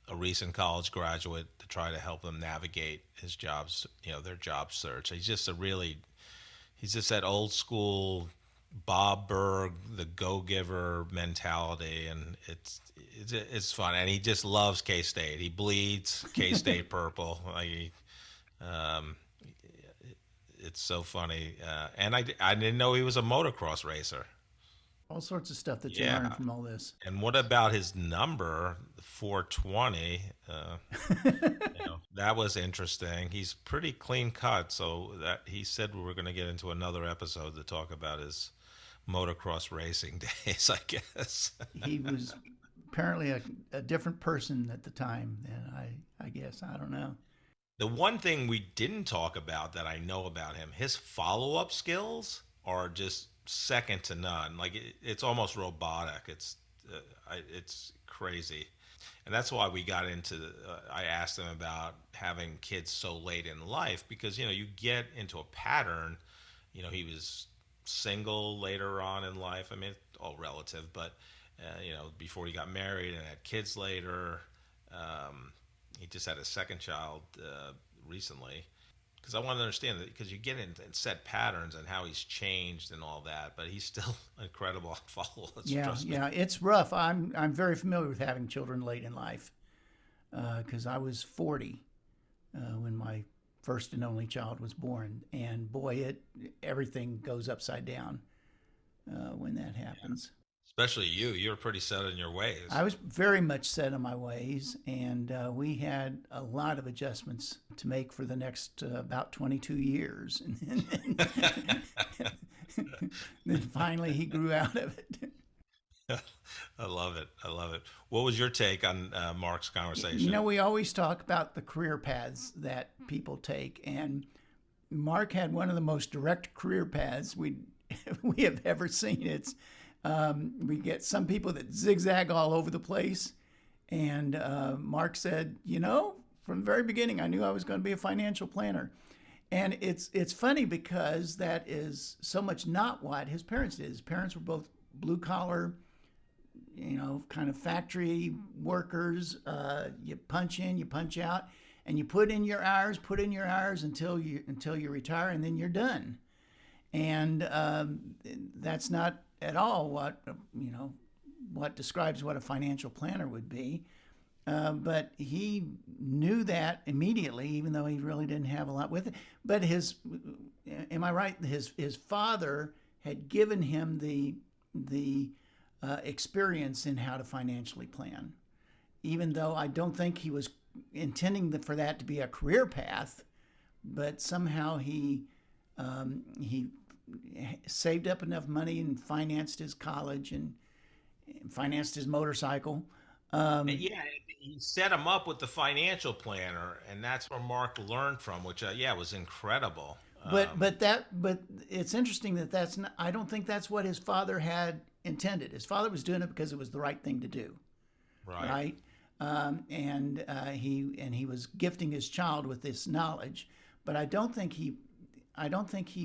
a recent college graduate to try to help them navigate his jobs, their job search. He's just that old school Bob Berg, the go-giver mentality, and it's fun. And he just loves K-State. He bleeds K-State purple. Um, it's so funny. And I didn't know he was a motocross racer. All sorts of stuff that you learn from all this. And what about his number, 420? That was interesting. He's pretty clean cut. So that he said we were going to get into another episode to talk about his motocross racing days, I guess. He was apparently a different person at the time than I guess. I don't know. The one thing we didn't talk about that I know about him, his follow-up skills are just second to none. Like it's almost robotic. It's crazy. And that's why we got into I asked him about having kids so late in life, because you get into a pattern. He was single later on in life. I mean, it's all relative, but before he got married and had kids later. He just had a second child recently, because I want to understand that, because you get in and set patterns and how he's changed and all that, but he's still incredible on follow-ups. Yeah, it's rough. I'm very familiar with having children late in life, because I was 40 when my first and only child was born, and boy, everything goes upside down when that happens. Especially you're pretty set in your ways. I was very much set in my ways, and we had a lot of adjustments to make for the next about 22 years. And then finally he grew out of it. I love it. What was your take on Mark's conversation? We always talk about the career paths that people take, and Mark had one of the most direct career paths we have ever seen. We get some people that zigzag all over the place. And Mark said, from the very beginning, I knew I was going to be a financial planner. And it's funny, because that is so much not what his parents did. His parents were both blue collar, kind of factory workers. You punch in, you punch out, and you put in your hours until you retire, and then you're done. And that's not at all what describes what a financial planner would be. But he knew that immediately, even though he really didn't have a lot with it. But am I right? His father had given him the experience in how to financially plan, even though I don't think he was intending for that to be a career path. But somehow he saved up enough money and financed his college and financed his motorcycle. He set him up with the financial planner, and that's where Mark learned from, which was incredible. But it's interesting that's not. I don't think that's what his father had intended. His father was doing it because it was the right thing to do. Right. And he was gifting his child with this knowledge, but I don't think he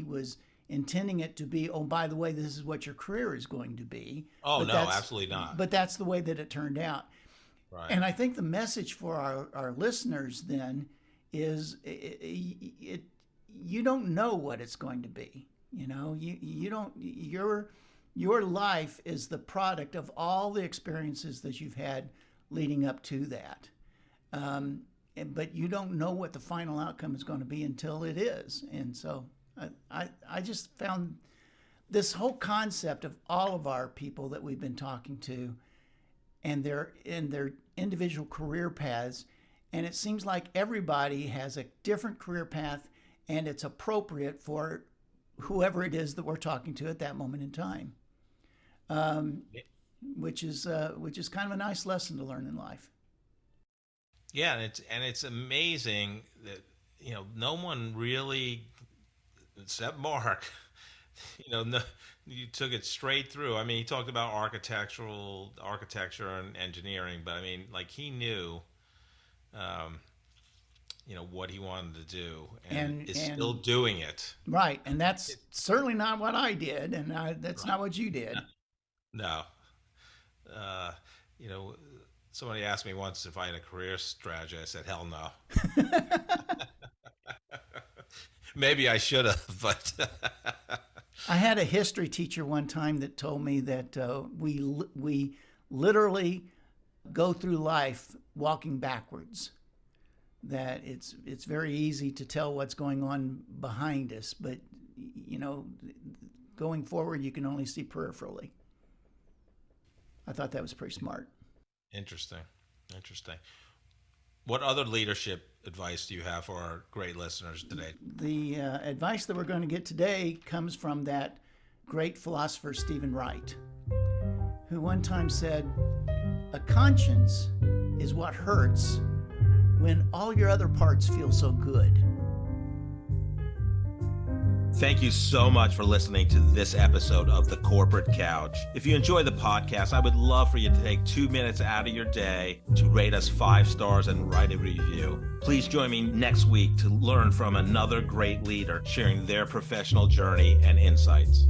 was intending it to be, oh, by the way, this is what your career is going to be. Oh, no, absolutely not. But that's the way that it turned out. Right. And I think the message for our listeners then is you don't know what it's going to be. You don't, your life is the product of all the experiences that you've had leading up to that. But you don't know what the final outcome is going to be until it is. And so I just found this whole concept of all of our people that we've been talking to and their individual career paths, and it seems like everybody has a different career path, and it's appropriate for whoever it is that we're talking to at that moment in time, which is kind of a nice lesson to learn in life. Yeah, and it's amazing that no one really, except Mark, you took it straight through. I mean, he talked about architecture and engineering, but I mean, like, he knew, what he wanted to do, and is still doing it. Right, and that's certainly not what I did, and that's not what you did. No. Somebody asked me once if I had a career strategy. I said, hell no. Maybe I should have, but I had a history teacher one time that told me that we literally go through life walking backwards. That it's very easy to tell what's going on behind us, but going forward you can only see peripherally. I thought that was pretty smart. Interesting. What other leadership advice do you have for our great listeners today? The advice that we're going to get today comes from that great philosopher Stephen Wright, who one time said, "A conscience is what hurts when all your other parts feel so good." Thank you so much for listening to this episode of The Corporate Couch. If you enjoy the podcast, I would love for you to take 2 minutes out of your day to rate us 5 stars and write a review. Please join me next week to learn from another great leader sharing their professional journey and insights.